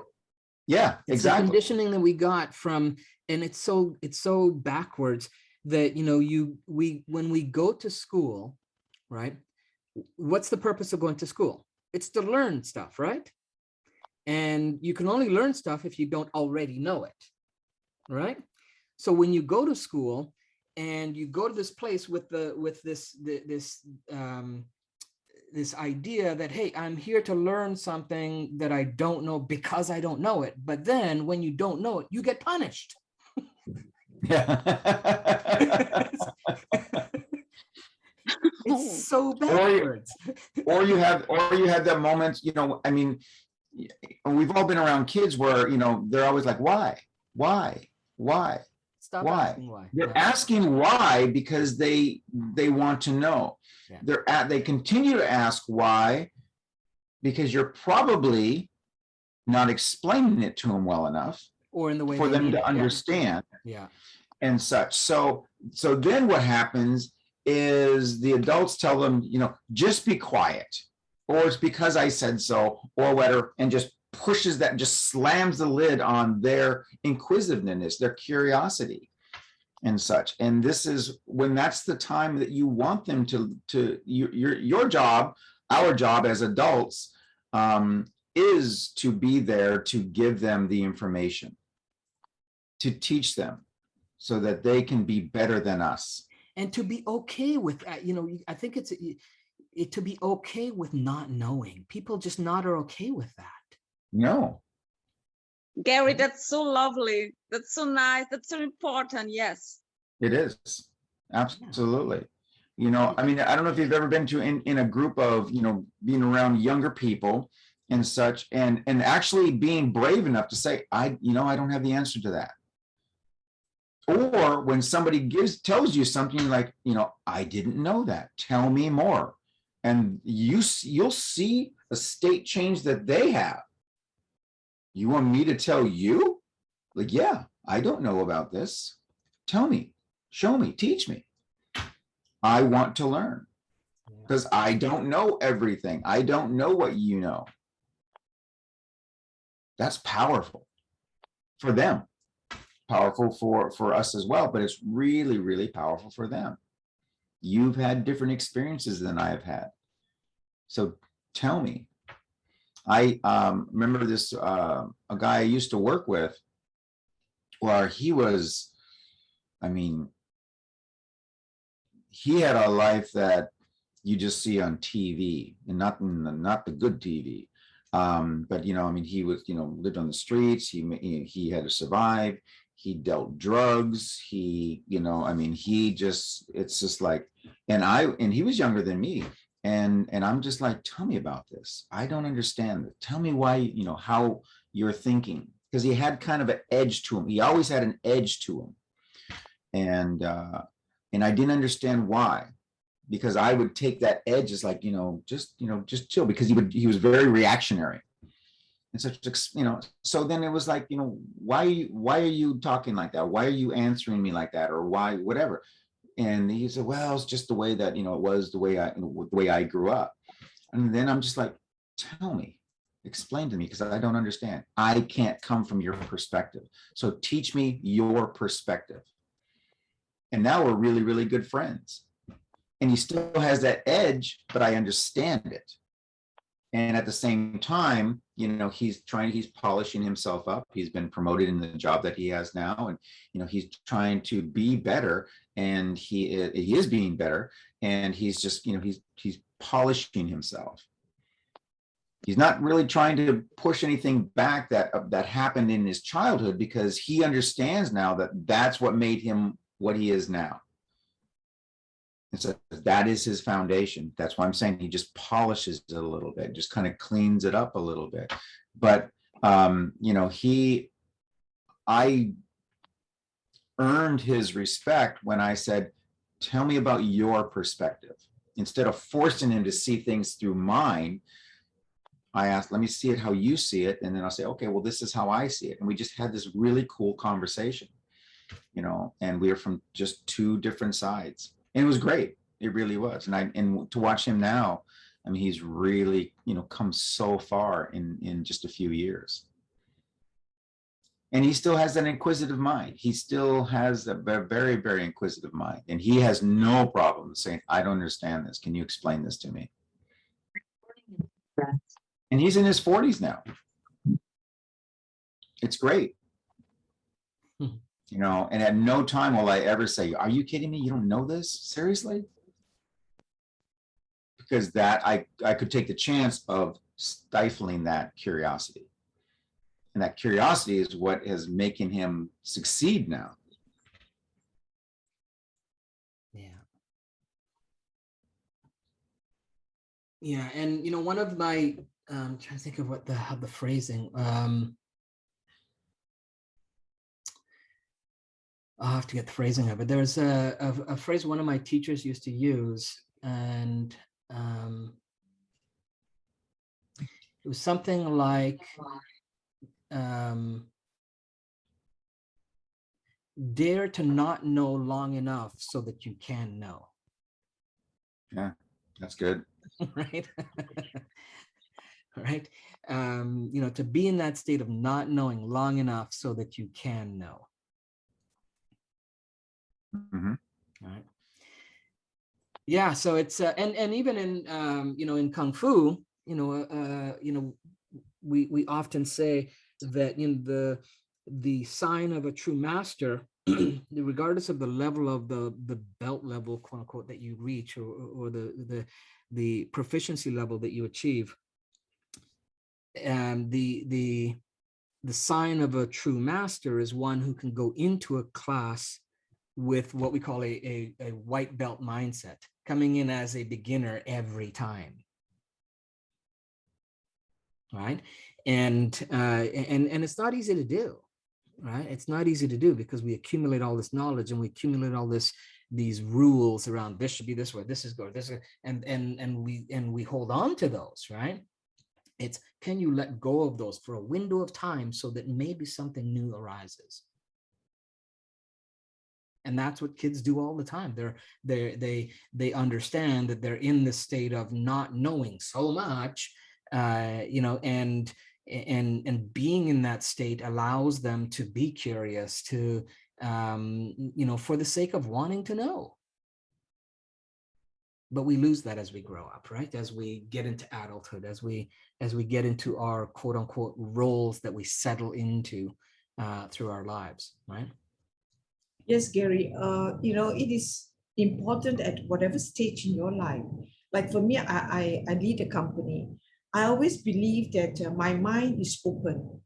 Yeah, it's exactly. The conditioning that we got from, and it's so backwards that, you know, when we go to school, right? What's the purpose of going to school? It's to learn stuff, right? And you can only learn stuff if you don't already know it, right? So when you go to school and you go to this place with this idea that, hey, I'm here to learn something that I don't know because I don't know it. But then when you don't know it, you get punished. Yeah. It's so backwards. Or you have that moment, you know, I mean, we've all been around kids where, you know, they're always like, why? Stop asking why. They're asking why because they want to know. Yeah. They continue to ask why because you're probably not explaining it to them well enough, or in the way for them to understand. Yeah. And such. So then what happens is the adults tell them, you know, just be quiet, or it's because I said so, or whatever, and just pushes that, just slams the lid on their inquisitiveness, their curiosity and such. And this is when that's the time that you want them to your job, our job as adults, is to be there to give them the information, to teach them so that they can be better than us. And to be okay with that, you know, I think it's to be okay with not knowing. People just not are okay with that. No. Gary, that's so lovely. That's so nice. That's so important. Yes. It is. Absolutely. You know, I mean, I don't know if you've ever been to in a group of, you know, being around younger people and such, and actually being brave enough to say, I don't have the answer to that. Or when somebody tells you something like, you know, I didn't know that, tell me more. And you'll see a state change that they have. You want me to tell you? Like, yeah, I don't know about this. Tell me, show me, teach me. I want to learn because I don't know everything. I don't know what you know. That's powerful for them. Powerful for us as well, but it's really, really powerful for them. You've had different experiences than I have had. So tell me. I remember this, a guy I used to work with, where he was, I mean, he had a life that you just see on TV, and not the good TV. But, you know, I mean, he was, you know, lived on the streets. He had to survive. He dealt drugs. He, you know, I mean, it's just like, and he was younger than me. And I'm just like, tell me about this. I don't understand it. Tell me why, you know, how you're thinking. Because he had kind of an edge to him. He always had an edge to him. And I didn't understand why. Because I would take that edge as like, just chill, because he was very reactionary. And such, you know, so then it was like, you know, why are you talking like that? Why are you answering me like that? Or why, whatever. And he said, well, it's just the way that, you know, it was the way I grew up. And then I'm just like, tell me, explain to me, because I don't understand. I can't come from your perspective. So teach me your perspective. And now we're really, really good friends. And he still has that edge, but I understand it. And at the same time, you know, he's polishing himself up. He's been promoted in the job that he has now. And, you know, he's trying to be better, and he is being better. And he's just, you know, he's polishing himself. He's not really trying to push anything back that happened in his childhood, because he understands now that that's what made him what he is now. And so that is his foundation. That's why I'm saying he just polishes it a little bit, just kind of cleans it up a little bit. But, you know, I earned his respect when I said, tell me about your perspective. Instead of forcing him to see things through mine, I asked, let me see it how you see it. And then I'll say, okay, well, this is how I see it. And we just had this really cool conversation, you know, and we are from just two different sides. And it was great. It really was. And to watch him now, I mean, he's really, you know, come so far in just a few years. And he still has an inquisitive mind. He still has a very, very inquisitive mind. And he has no problem saying, I don't understand this. Can you explain this to me? And he's in his 40s now. It's great. You know, and at no time will I ever say, are you kidding me? You don't know this? Seriously? Because that I could take the chance of stifling that curiosity. And that curiosity is what is making him succeed now. Yeah. Yeah. And, you know, one of my, I'm trying to think of what the phrasing, I'll have to get the phrasing of it. There's a phrase one of my teachers used to use, and it was something like, dare to not know long enough so that you can know. Yeah, that's good. Right? Right? You know, to be in that state of not knowing long enough so that you can know. Mhm. Right? Yeah, so it's and even in you know, in Kung Fu, you know, we often say that, you know, the sign of a true master, regardless of the level of the belt level, quote unquote, that you reach, or the proficiency level that you achieve, and the sign of a true master is one who can go into a class with what we call a white belt mindset, coming in as a beginner every time. Right? And it's not easy to do, right? It's not easy to do because we accumulate all this knowledge and we accumulate all these rules around this should be this way, this is good, this is, and we hold on to those, right? It's, can you let go of those for a window of time so that maybe something new arises? And that's what kids do all the time. They understand that they're in this state of not knowing so much, you know, and being in that state allows them to be curious, to you know, for the sake of wanting to know. But we lose that as we grow up, right? As we get into adulthood, as we get into our quote unquote roles that we settle into through our lives, right? Yes, Gary. You know, it is important at whatever stage in your life. Like for me, I lead a company. I always believe that my mind is open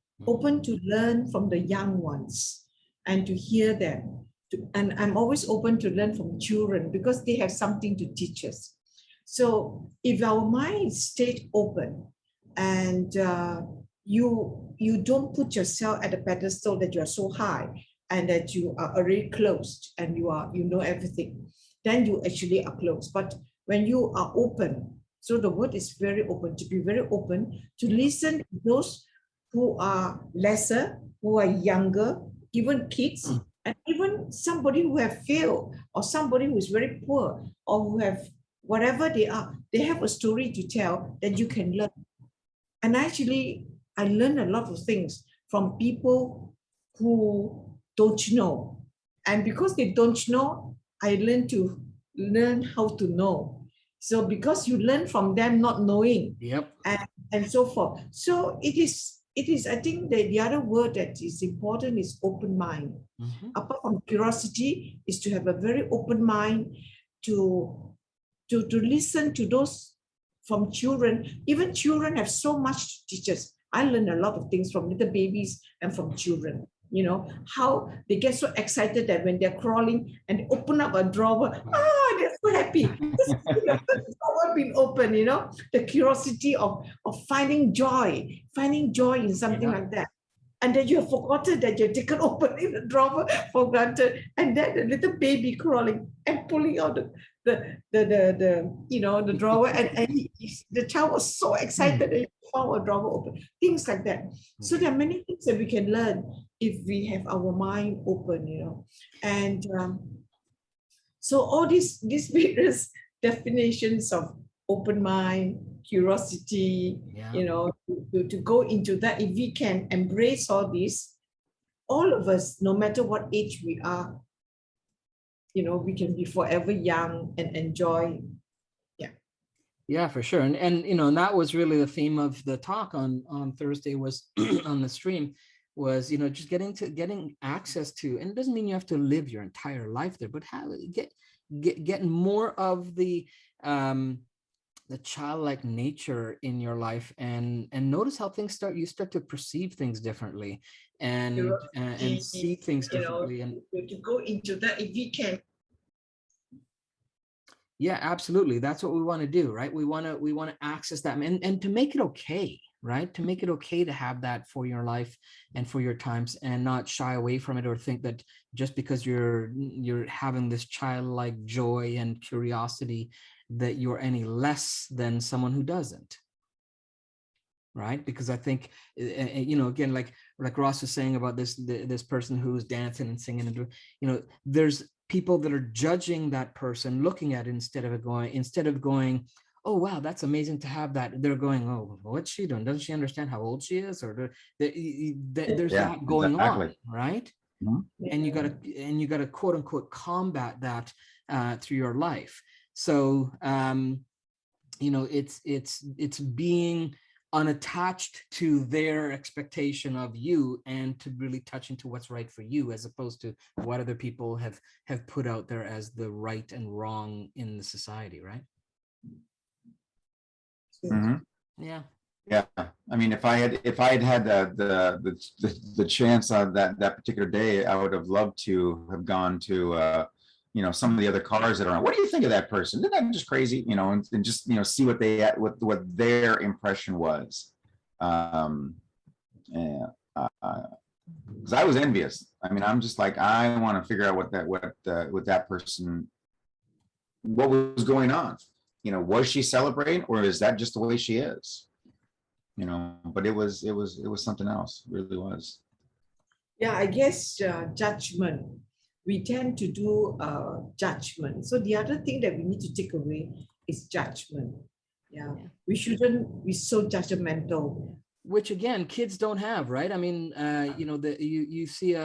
to learn from the young ones and to hear them. And I'm always open to learn from children because they have something to teach us. So if our mind stayed open and you don't put yourself at a pedestal that you are so high, and that you are already closed and you know everything, then you actually are closed. But when you are open, so the word is very open, to be very open, to listen to those who are lesser, who are younger, even kids, and even somebody who have failed, or somebody who is very poor, or who have whatever they are, they have a story to tell that you can learn. And actually, I learned a lot of things from people who don't know. And because they don't know, I learned to learn how to know. So because you learn from them not knowing, Yep. and so forth. So it is, I think that the other word that is important is open mind. Mm-hmm. Apart from curiosity, is to have a very open mind to listen to those from children. Even children have so much to teach us. I learned a lot of things from little babies and from children. You know, how they get so excited that when they're crawling and they open up a drawer, they're so happy. This is the drawer being open, you know, the curiosity of finding joy in something like that. And then you have forgotten that you've taken open in the drawer for granted, and then the little baby crawling and pulling out the you know, the drawer, and the child was so excited that he found a drawer open. Things like that. So there are many things that we can learn if we have our mind open, you know. And so all these various definitions of open mind, curiosity, you know, to go into that, if we can embrace all this, all of us, no matter what age we are, you know, we can be forever young and enjoy. Yeah, for sure. And you know, and that was really the theme of the talk on Thursday, was on the stream, was, you know, just getting access to, and it doesn't mean you have to live your entire life there, but get more of the childlike nature in your life, and notice how things you start to perceive things differently, and see things differently, and to go into that if we can. Yeah, absolutely. That's what we want to do, right? We want to access that, and to make it okay, right? To make it okay to have that for your life and for your times, and not shy away from it, or think that just because you're having this childlike joy and curiosity that you're any less than someone who doesn't. Right? Because I think, you know, again, like Ross was saying about this person who's dancing and singing, and, you know, there's people that are judging that person, looking at it instead of going, oh wow, that's amazing to have that. They're going, oh, what's she doing? Doesn't she understand how old she is? Or there's that going on, right? Mm-hmm. And you gotta quote unquote combat that through your life. So it's being unattached to their expectation of you and to really touch into what's right for you, as opposed to what other people have put out there as the right and wrong in the society, right? Mm-hmm. Yeah. I mean, if I had had the chance on that particular day, I would have loved to have gone to some of the other cars that are on. What do you think of that person? Isn't that just crazy? And just see what their impression was. Because I was envious. I mean, I'm just like, I want to figure out what that person, what was going on. Was she celebrating, or is that just the way she is? But it was something else. It really was. Yeah, I guess judgment. We tend to do judgment. So the other thing that we need to take away is judgment. Yeah. We shouldn't be so judgmental. Which again, kids don't have, right? I mean, you see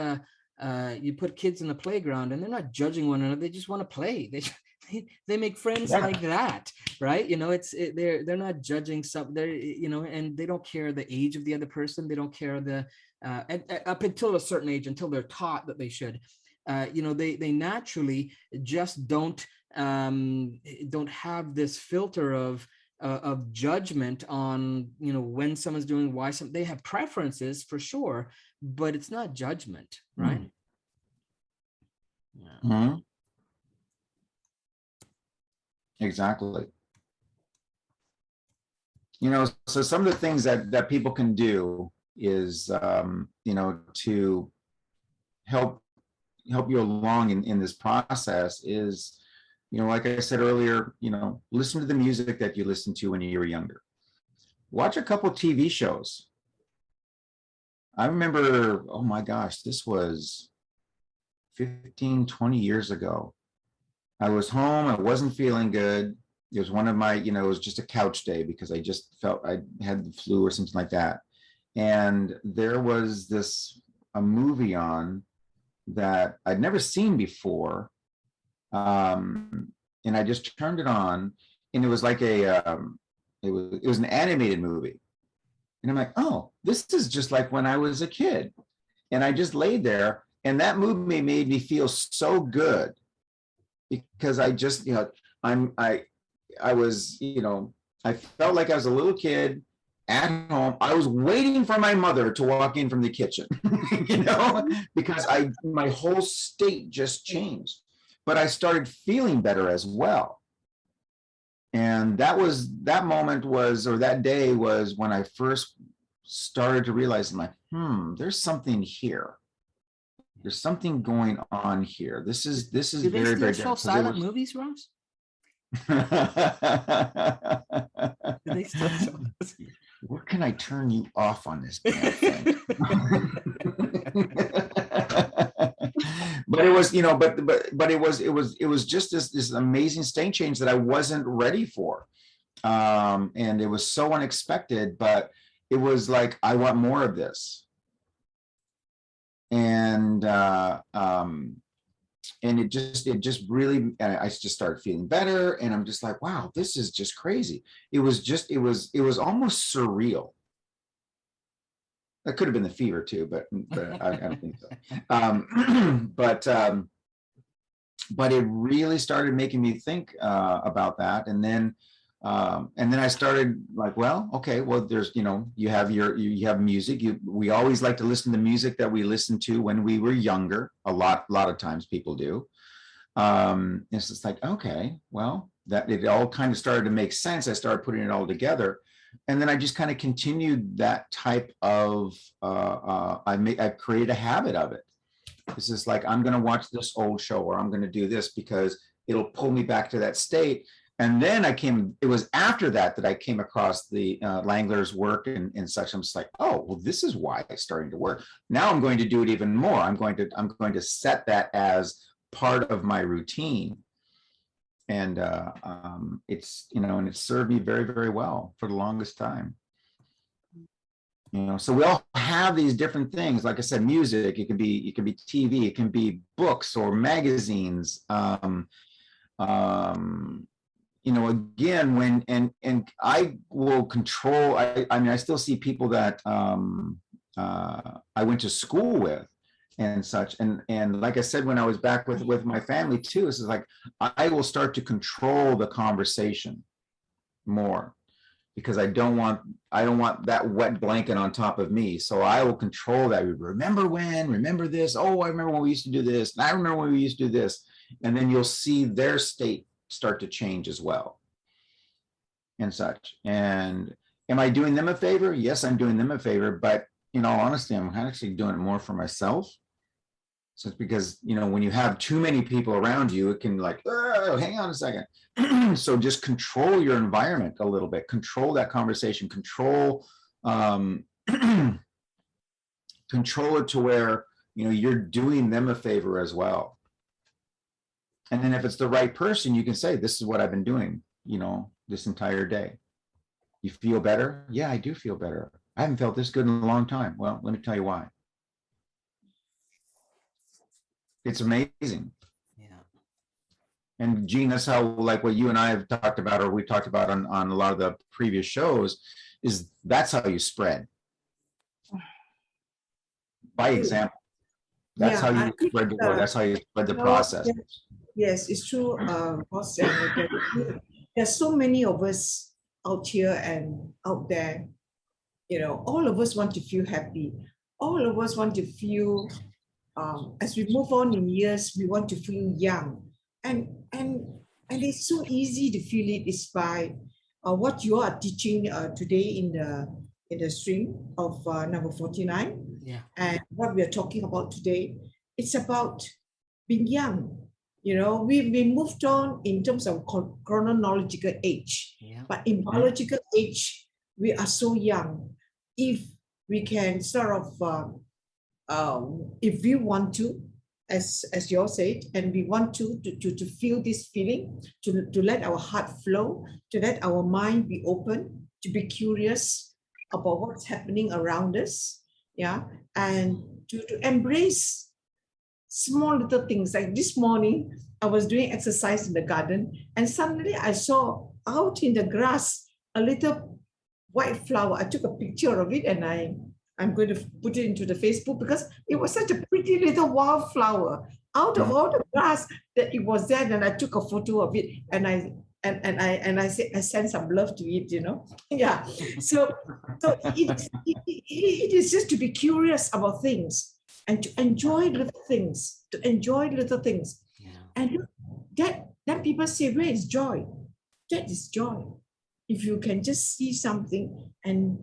you put kids in the playground and they're not judging one another. They just want to play. They make friends like that, right? They're not judging and they don't care the age of the other person. They don't care up until a certain age, until they're taught that they should. They naturally just don't have this filter of judgment on when someone's doing why they have preferences for sure, but it's not judgment, right? Yeah. Mm-hmm. Exactly. So some of the things that people can do is, to help you along in this process is, like I said earlier, listen to the music that you listened to when you were younger. Watch a couple TV shows. I remember, oh my gosh, this was 15, 20 years ago. I was home. I wasn't feeling good. It was one of my, it was just a couch day because I just felt I had the flu or something like that. And there was a movie on that I'd never seen before. And I just turned it on, and it was like it was an animated movie. And I'm like, oh, this is just like when I was a kid. And I just laid there, and that movie made me feel so good. Because I just, I was, I felt like I was a little kid at home. I was waiting for my mother to walk in from the kitchen, because my whole state just changed. But I started feeling better as well. And that day was when I first started to realize, I'm like, there's something here. There's something going on here. This is Do very, they very still show silent movies, Ross? Do they still show this? Where can I turn you off on this damn thing? But it was, but it was just this amazing state change that I wasn't ready for. And it was so unexpected, but it was like, I want more of this. And it just really, I just started feeling better, and I'm just like, wow, this is just crazy. It was almost surreal. That could have been the fever too, but I don't think so. But it really started making me think about that, and then I started like, well, okay, well, there's, you have music. We always like to listen to music that we listened to when we were younger. A lot of times people do. It's just like, okay, well, that it all kind of started to make sense. I started putting it all together. And then I just kind of continued that type of, I created a habit of it. It's just like, I'm going to watch this old show, or I'm going to do this because it'll pull me back to that state. And then it was after that I came across the Langler's work and such. I'm just like, oh, well, this is why it's starting to work. Now I'm going to do it even more. I'm going to set that as part of my routine. And it's, and it's served me very, very well for the longest time. So we all have these different things. Like I said, music, it can be TV, it can be books or magazines. Again, when I will control, I mean, I still see people that I went to school with and such. And like I said, when I was back with my family too, it's like, I will start to control the conversation more, because I don't want that wet blanket on top of me. So I will control that. Remember this? Oh, I remember when we used to do this. And I remember when we used to do this. And then you'll see their state start to change as well and such. And am I doing them a favor? Yes, I'm doing them a favor, but in all honesty, I'm actually doing it more for myself. So it's because, when you have too many people around you, it can like, oh, hang on a second. So just control your environment a little bit, control that conversation, control control it to where, you're doing them a favor as well. And then if it's the right person, you can say, this is what I've been doing, this entire day. You feel better? Yeah, I do feel better. I haven't felt this good in a long time. Well, let me tell you why. It's amazing. Yeah. And Gene, that's how, like what you and I have talked about, or we talked about on a lot of the previous shows, is that's how you spread. By example. That's how you spread the word. That's how you spread the process. Yes, it's true. Ross, there's so many of us out here and out there. All of us want to feel happy. All of us want to feel, as we move on in years, we want to feel young. And it's so easy to feel it is by what you are teaching today in the stream of number 49. Yeah. And what we are talking about today, it's about being young. We moved on in terms of chronological age, but in biological age, we are so young. If we can sort of, if we want to, as you all said, and we want to feel this feeling, to let our heart flow, to let our mind be open, to be curious about what's happening around us, and to embrace small little things. Like this morning, I was doing exercise in the garden, and suddenly I saw out in the grass a little white flower. I took a picture of it, and I'm going to put it into the Facebook, because it was such a pretty little wildflower out of all the grass that it was there. And I took a photo of it, and I said, I sent some love to it, Yeah. So it is just to be curious about things and to enjoy little things, Yeah. And then people say, where is joy? That is joy. If you can just see something and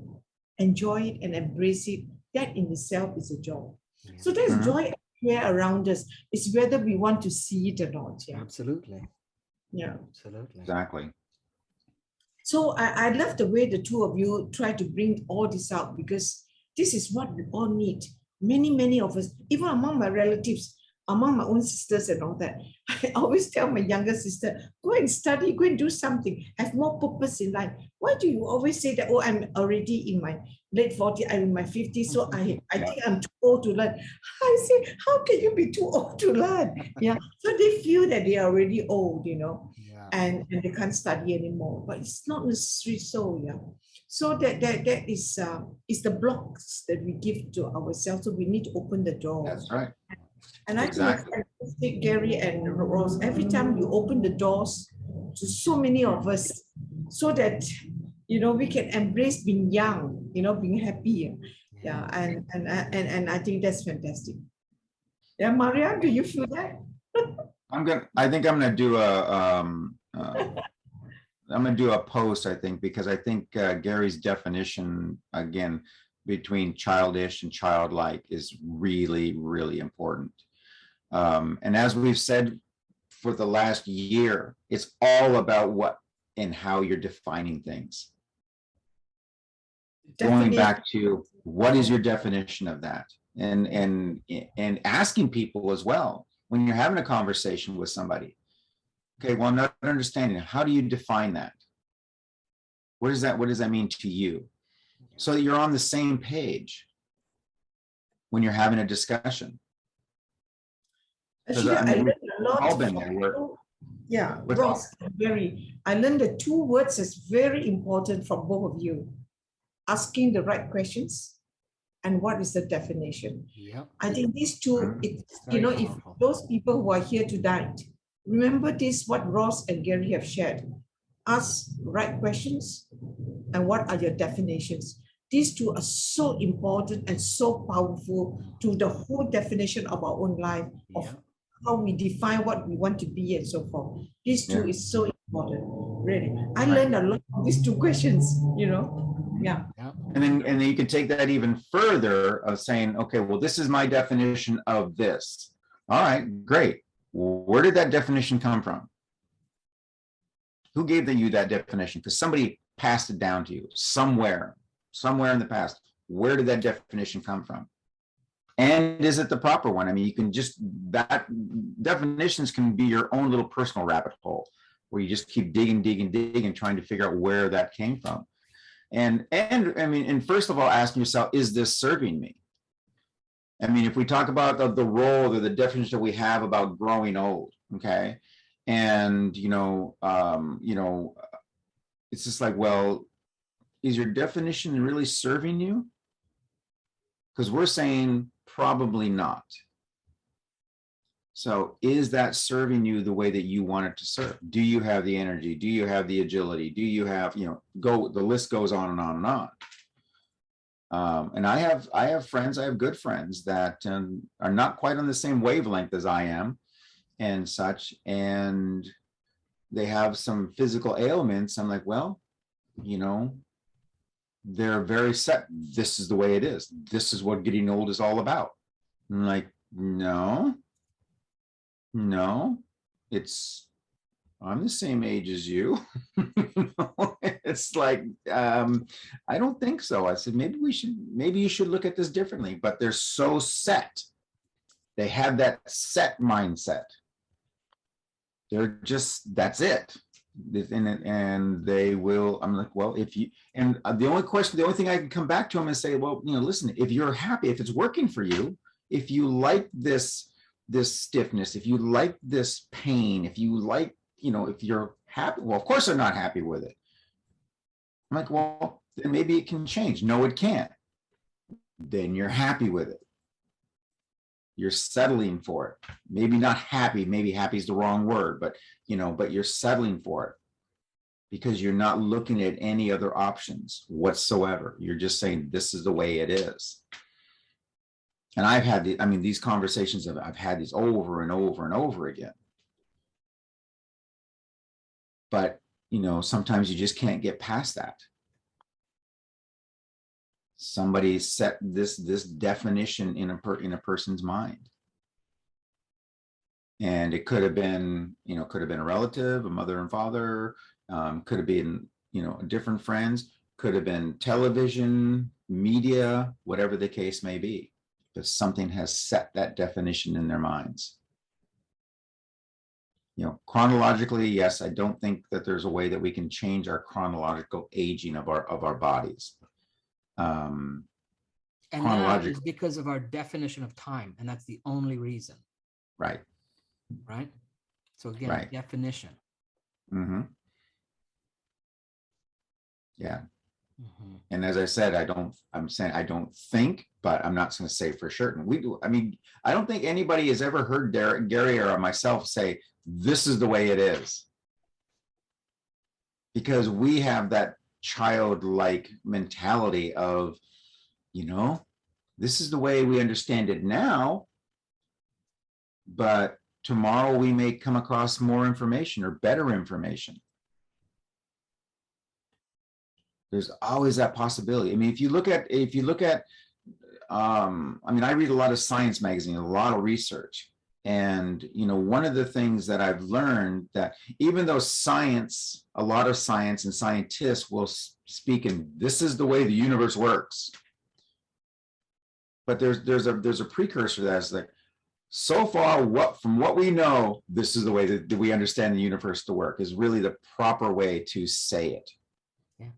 enjoy it and embrace it, that in itself is a joy. Yeah. So there's joy everywhere around us. It's whether we want to see it or not. Yeah. Absolutely. Yeah. Absolutely. Exactly. So I love the way the two of you try to bring all this out, because this is what we all need. Many of us, even among my relatives, among my own sisters and all that, I always tell my younger sister, go and study, go and do something, have more purpose in life. Why do you always say that, oh, I'm already in my late 40s, I'm in my 50s, so I think I'm too old to learn. I say, how can you be too old to learn? Yeah. So they feel that they are already old, Yeah. and they can't study anymore. But it's not necessarily so, yeah. So that is the blocks that we give to ourselves. So we need to open the door. That's right. And I think it's fantastic, Gary and Rose, every time you open the doors to so many of us, so that we can embrace being young, being happy. Yeah, and I think that's fantastic. Yeah, Maria, do you feel that? I think I'm gonna do I'm gonna do a post, I think, because I think Gary's definition, again, between childish and childlike is really, really important. And as we've said for the last year, it's all about what and how you're defining things. Going back to what is your definition of that, and asking people as well, when you're having a conversation with somebody. Okay, well, I'm not understanding. How do you define that? What does that mean to you? So that you're on the same page when you're having a discussion. Actually, I learned a lot. All been there. Yeah, Ross, I learned the two words is very important from both of you. Asking the right questions and what is the definition. Yep. I think these two, Very if powerful. those people who are here tonight, remember this, what Ross and Gary have shared. Ask right questions and what are your definitions. These two are so important and so powerful to the whole definition of our own life, of how we define what we want to be and so forth. These two is so important, really. I learned a lot of these two questions, Yeah. And then you can take that even further of saying, okay, well, this is my definition of this. All right, great. Where did that definition come from? Who gave you that definition? Because somebody passed it down to you somewhere in the past. Where did that definition come from? And is it the proper one? I mean, you can that definitions can be your own little personal rabbit hole where you just keep digging, trying to figure out where that came from. And I mean, and first of all, asking yourself, is this serving me? I mean, if we talk about the role or the definition that we have about growing old, okay? And, it's just like, well, is your definition really serving you? Because we're saying probably not. So is that serving you the way that you want it to serve? Do you have the energy? Do you have the agility? Do you have, the list goes on and on and on. And I have friends, I have good friends that are not quite on the same wavelength as I am and such, and they have some physical ailments. I'm like, well, they're very set. This is the way it is. This is what getting old is all about. I'm like, no, I'm the same age as you. It's like, I don't think so. I said, maybe you should look at this differently, but they're so set. They have that set mindset. They're just, that's it. And they will, I'm like, well, the only thing I can come back to them and say, well, listen, if you're happy, if it's working for you, if you like this stiffness, if you like this pain, if you like, if you're happy, well, of course they're not happy with it. I'm like, well, then maybe it can change. No, it can't. Then you're happy with it. You're settling for it. Maybe not happy, maybe happy is the wrong word, but you're settling for it because you're not looking at any other options whatsoever. You're just saying, this is the way it is. And I've had these conversations, I've had these over and over and over again. But, sometimes you just can't get past that. Somebody set this definition in a person's mind. And it could have been, a relative, a mother and father, could have been, different friends, could have been television, media, whatever the case may be. Because something has set that definition in their minds. Chronologically, yes, I don't think that there's a way that we can change our chronological aging of our bodies. And that is because of our definition of time, and that's the only reason. Right. So again, definition. Mm-hmm. Yeah. Mm-hmm. And as I said, I'm saying I don't think, but I'm not going to say for certain. I don't think anybody has ever heard Gary or myself say, this is the way it is. Because we have that childlike mentality of, this is the way we understand it now, but tomorrow we may come across more information or better information. There's always that possibility. If you look at, I read a lot of science magazine, a lot of research. And, one of the things that I've learned that even though a lot of science and scientists will speak in, this is the way the universe works. But there's a precursor to that. It's like, so far, from what we know, this is the way that we understand the universe to work, is really the proper way to say it. Yeah.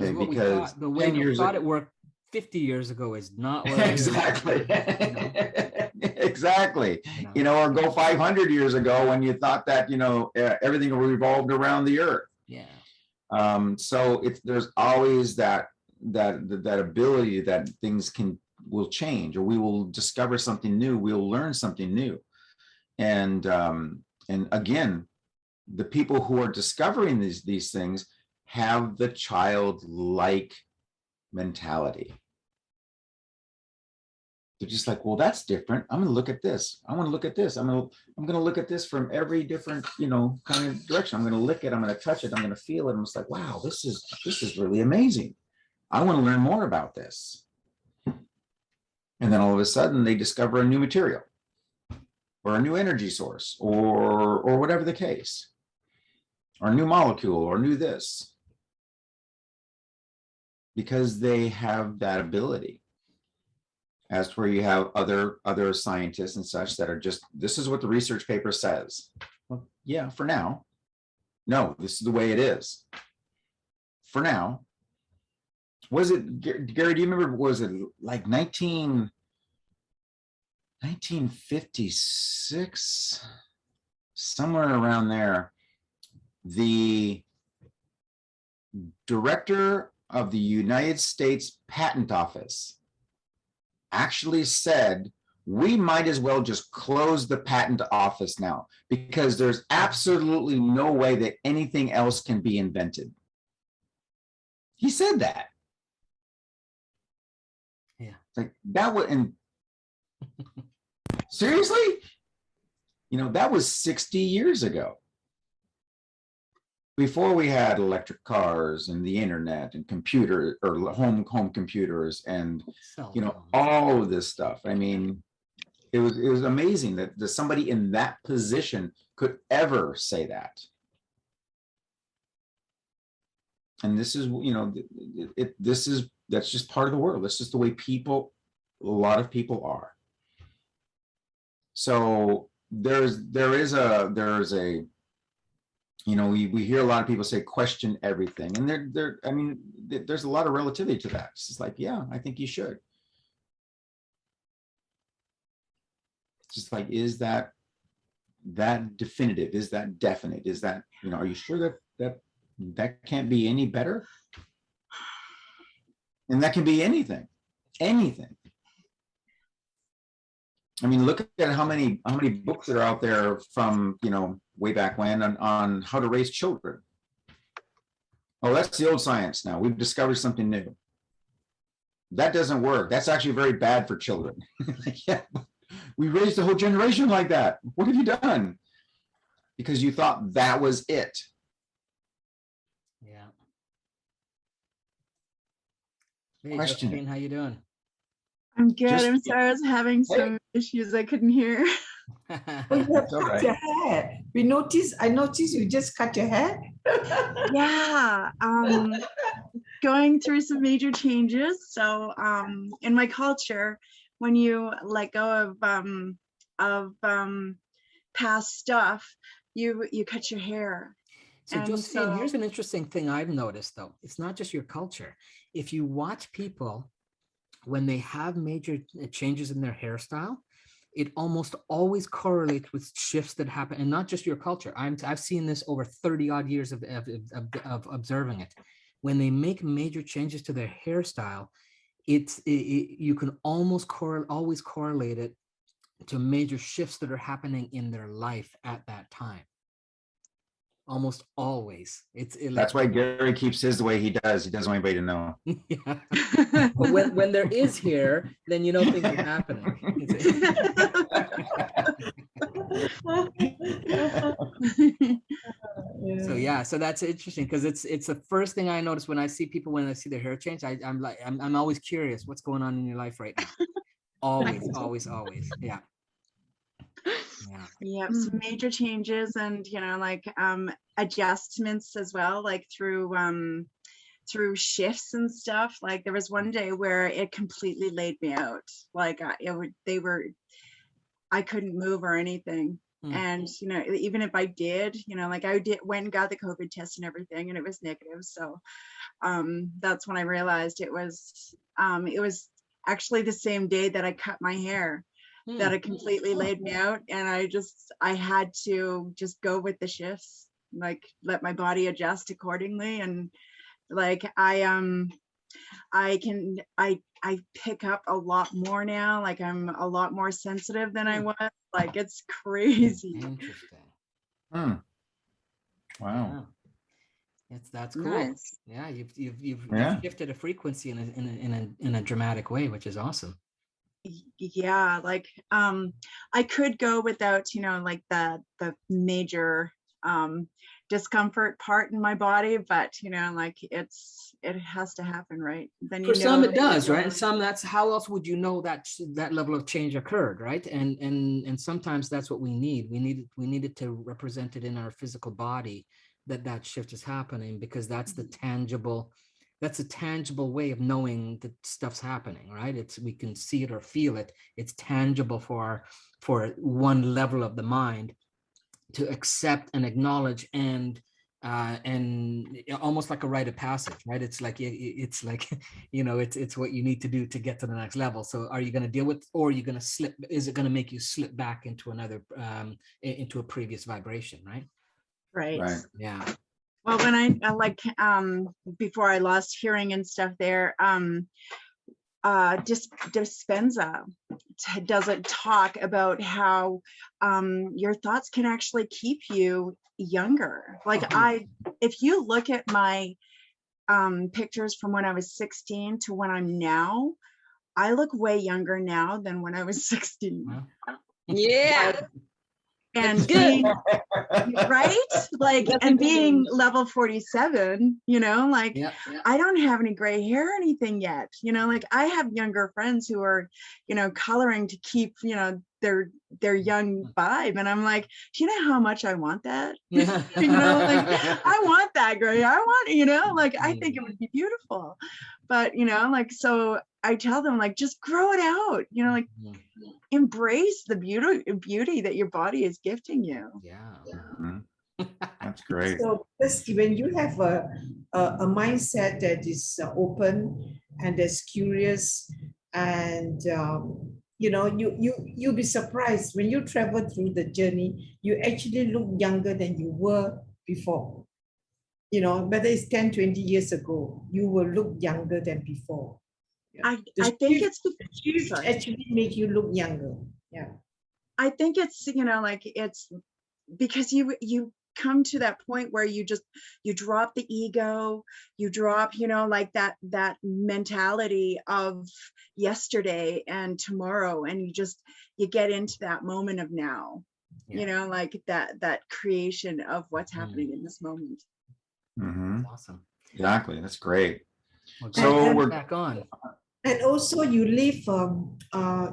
Okay, What we because thought, the way 10 we years thought ago- it worked 50 years ago is not what it is. Exactly. Exactly. You know? Or go 500 years ago when you thought that, everything revolved around the earth. Yeah. So there's always that ability that things will change, or we will discover something new. We'll learn something new. And again, the people who are discovering these things have the childlike mentality. They're just like, well, that's different. I'm going to look at this. I want to look at this. I'm going to look at this from every different, kind of direction. I'm going to lick it. I'm going to touch it. I'm going to feel it. I'm just like, wow, this is really amazing. I want to learn more about this. And then all of a sudden they discover a new material or a new energy source or whatever the case, or a new molecule or new this, because they have that ability. As where you have other scientists and such that are just, this is what the research paper says. Well, yeah, for now. No, this is the way it is. For now. Was it, Gary, do you remember, was it like 1956? Somewhere around there. The director of the United States Patent Office actually said, we might as well just close the patent office now, because there's absolutely no way that anything else can be invented. He said that. Yeah. Like that would, and seriously, that was 60 years ago. Before we had electric cars and the internet and computer or home computers and all of this stuff. I mean, it was amazing that somebody in that position could ever say that. And this is, that's just part of the world. That's just the way a lot of people are. So there is a we hear a lot of people say question everything, and there's a lot of relativity to that. It's just like, yeah, I think you should. It's just like, is that definitive? Is that definite? Is that, are you sure that can't be any better? And that can be anything. I mean, look at how many books that are out there from, way back when on how to raise children. Oh, that's the old science now. We've discovered something new. That doesn't work. That's actually very bad for children. Yeah, we raised a whole generation like that. What have you done? Because you thought that was it. Yeah. Hey, Question. Justine, how you doing? I'm good. I'm sorry, I was having some issues. I couldn't hear. Oh, you have cut your hair. I noticed you just cut your hair. Yeah. Going through some major changes. So in my culture, when you let go of past stuff, you cut your hair. So Justine, here's an interesting thing I've noticed though. It's not just your culture. If you watch people, when they have major changes in their hairstyle, it almost always correlates with shifts that happen, and not just your culture. I've seen this over 30 odd years of observing it. When they make major changes to their hairstyle, you can almost always correlate it to major shifts that are happening in their life at that time. Almost always. That's why Gary keeps his the way he does. He doesn't want anybody to know. Yeah. But when there is hair, then things are happening. So yeah, so that's interesting, because it's the first thing I notice when I see people, when I see their hair change. I'm always curious what's going on in your life right now. Always. Yeah. Yeah, some major changes, and adjustments as well, like through shifts and stuff. Like there was one day where it completely laid me out. Like I couldn't move or anything. And, you know, even if I did, you know, like went and got the COVID test and everything, and it was negative. So that's when I realized it was actually the same day that I cut my hair that it completely laid me out. And I had to just go with the shifts, like let my body adjust accordingly. And like I pick up a lot more now. Like I'm a lot more sensitive than I was. Like it's crazy. Interesting. Wow. Yeah. That's cool. Nice. Yeah, you've Yeah. shifted a frequency in a dramatic way, which is awesome. Yeah, like I could go without, you know, like the major discomfort part in my body, but you know, like it has to happen, right? Then For some it does, right? And some, that's how else would you know that that level of change occurred, right? And sometimes that's what we need. We needed to represent it in our physical body, that shift is happening, because that's a tangible way of knowing that stuff's happening, right? We can see it or feel it. It's tangible for one level of the mind to accept and acknowledge, and almost like a rite of passage, right? It's like you know, it's what you need to do to get to the next level. So are you going to deal with, or are you going to slip? Is it going to make you slip back into another into a previous vibration, right? Right. Yeah. Well, when I like before I lost hearing and stuff there, Dispenza doesn't talk about how your thoughts can actually keep you younger. Like if you look at my pictures from when I was 16 to when I'm now, I look way younger now than when I was 16. Wow. Yeah. And good. Right? Like, and being level 47, you know, like I don't have any gray hair or anything yet, you know, like I have younger friends who are, you know, coloring to keep, you know, their young vibe. And I'm like, do you know how much I want that? You know, like I want that gray. I want, you know, like I think it would be beautiful. But, you know, like, so I tell them, like, just grow it out, you know, like embrace the beauty that your body is gifting you. Yeah. That's great. So when you have a mindset that is open and that's curious, and you know, you'll be surprised when you travel through the journey, you actually look younger than you were before. You know, whether it's 10, 20 years ago, you will look younger than before. I think it's actually make you look younger. Yeah. I think it's, you know, like it's because you come to that point where you drop the ego, you drop, you know, like that mentality of yesterday and tomorrow, and you get into that moment of now, you know, like that creation of what's happening in this moment. Awesome. Exactly. That's great. Well, so we're back on. And also you live,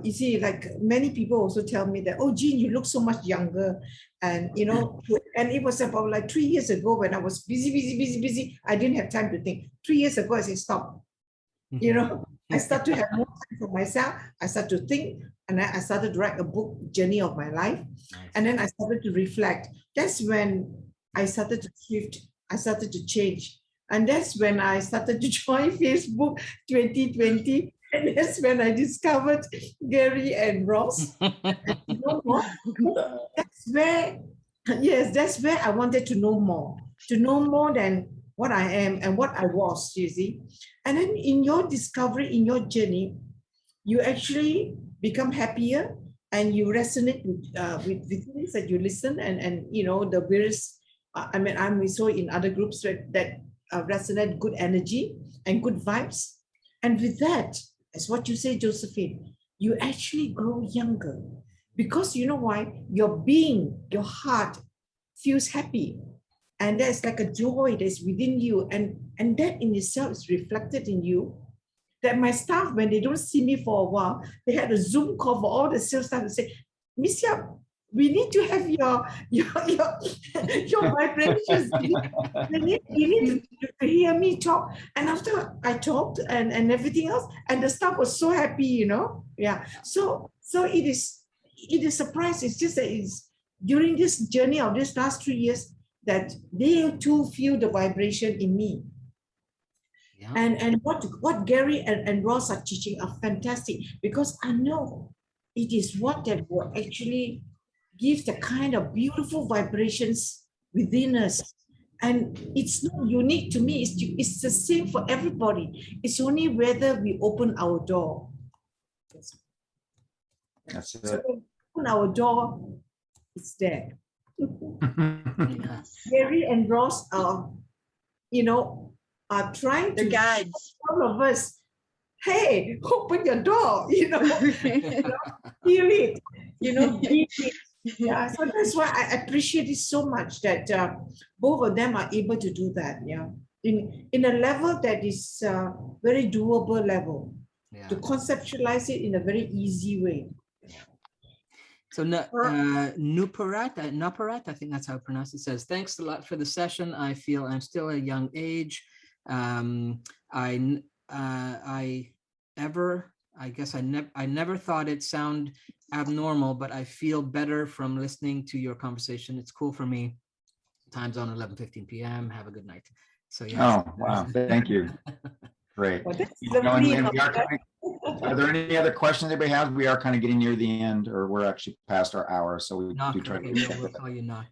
you see, like many people also tell me that, oh, Jean, you look so much younger. And, you know, and it was about like 3 years ago when I was busy. I didn't have time to think. 3 years ago, I said, stop. You know, I start to have more time for myself. I start to think, and I started to write a book, Journey of My Life. And then I started to reflect. That's when I started to shift. I started to change. And that's when I started to join Facebook 2020. And that's when I discovered Gary and Ross. And you know what? That's where I wanted to know more than what I am and what I was, you see. And then in your discovery, in your journey, you actually become happier and you resonate with things that you listen and you know, the various, I mean, I'm also in other groups that resonate good energy and good vibes. And with that, as what you say, Josephine, you actually grow younger because you know why? Your being, your heart feels happy. And there's like a joy that's within you. And that in itself is reflected in you. That my staff, when they don't see me for a while, they had a Zoom call for all the sales staff to say, Miss Yap, we need to have your vibrations. You need to hear me talk. And after I talked and everything else, and the staff was so happy, you know. Yeah. So it is, it is surprising. It's just that it's during this journey of this last 3 years that they too feel the vibration in me. Yeah. And what Gary and Ross are teaching are fantastic, because I know it is what that will actually give the kind of beautiful vibrations within us. And it's not unique to me, it's the same for everybody. It's only whether we open our door. That's it. So when we open our door, it's there. Yes. Gary and Ross are, are trying The to guides. show all of us, hey, open your door, feel it, be it. Yeah, so that's why I appreciate it so much that both of them are able to do that. Yeah, in a level that is very doable level, Yeah. to conceptualize it in a very easy way. So Nuparat, I think that's how I pronounce it, says, thanks a lot for the session. I feel I'm still a young age. I never thought it sound abnormal, but I feel better from listening to your conversation. It's cool for me. Time's on 11:15 p.m. Have a good night. So yeah. Oh, wow. Thank you. Great. Well, that's You know, lovely. and we are there any other questions anybody has? We are kind of getting near the end, or we're actually past our hour. So we Knock, do try okay, to we'll call you Knock.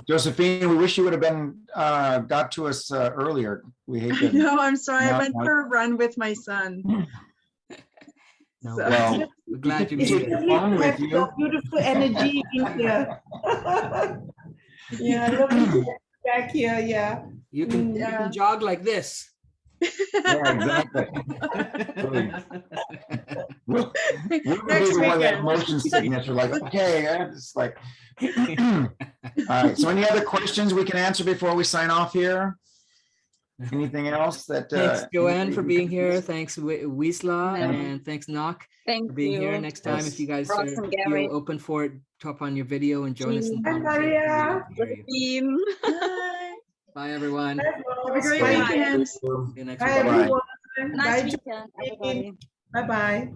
Josephine, we wish you would have been got to us earlier. We hate to. No, I'm sorry. I No, went no. for a run with my son. No, So- Well, we're glad you It's made it. lovely to phone with Have you. your beautiful energy in here. Yeah, lovely to have you back here. Yeah. You can Yeah. jog like this. Yeah, exactly. Really. We'll be Next the one that weekend. motion sickness. We're like, okay, it's like. All right. So, any other questions we can answer before we sign off here? Anything else that? Thanks, Joanne, for anybody- being here. Thanks, Wisla, No. and thanks, Knock, Thank for being here. you. Next time, if you guys Ross are and feel Gary. open for it, top on your video and join us in the Bye, conversation. We'd Maria. love to hear you. Team. Bye. Bye, everyone. Have a great Bye. weekend. See you next Bye, week. Bye-bye. everyone. Nice Bye, weekend, everybody. Bye-bye.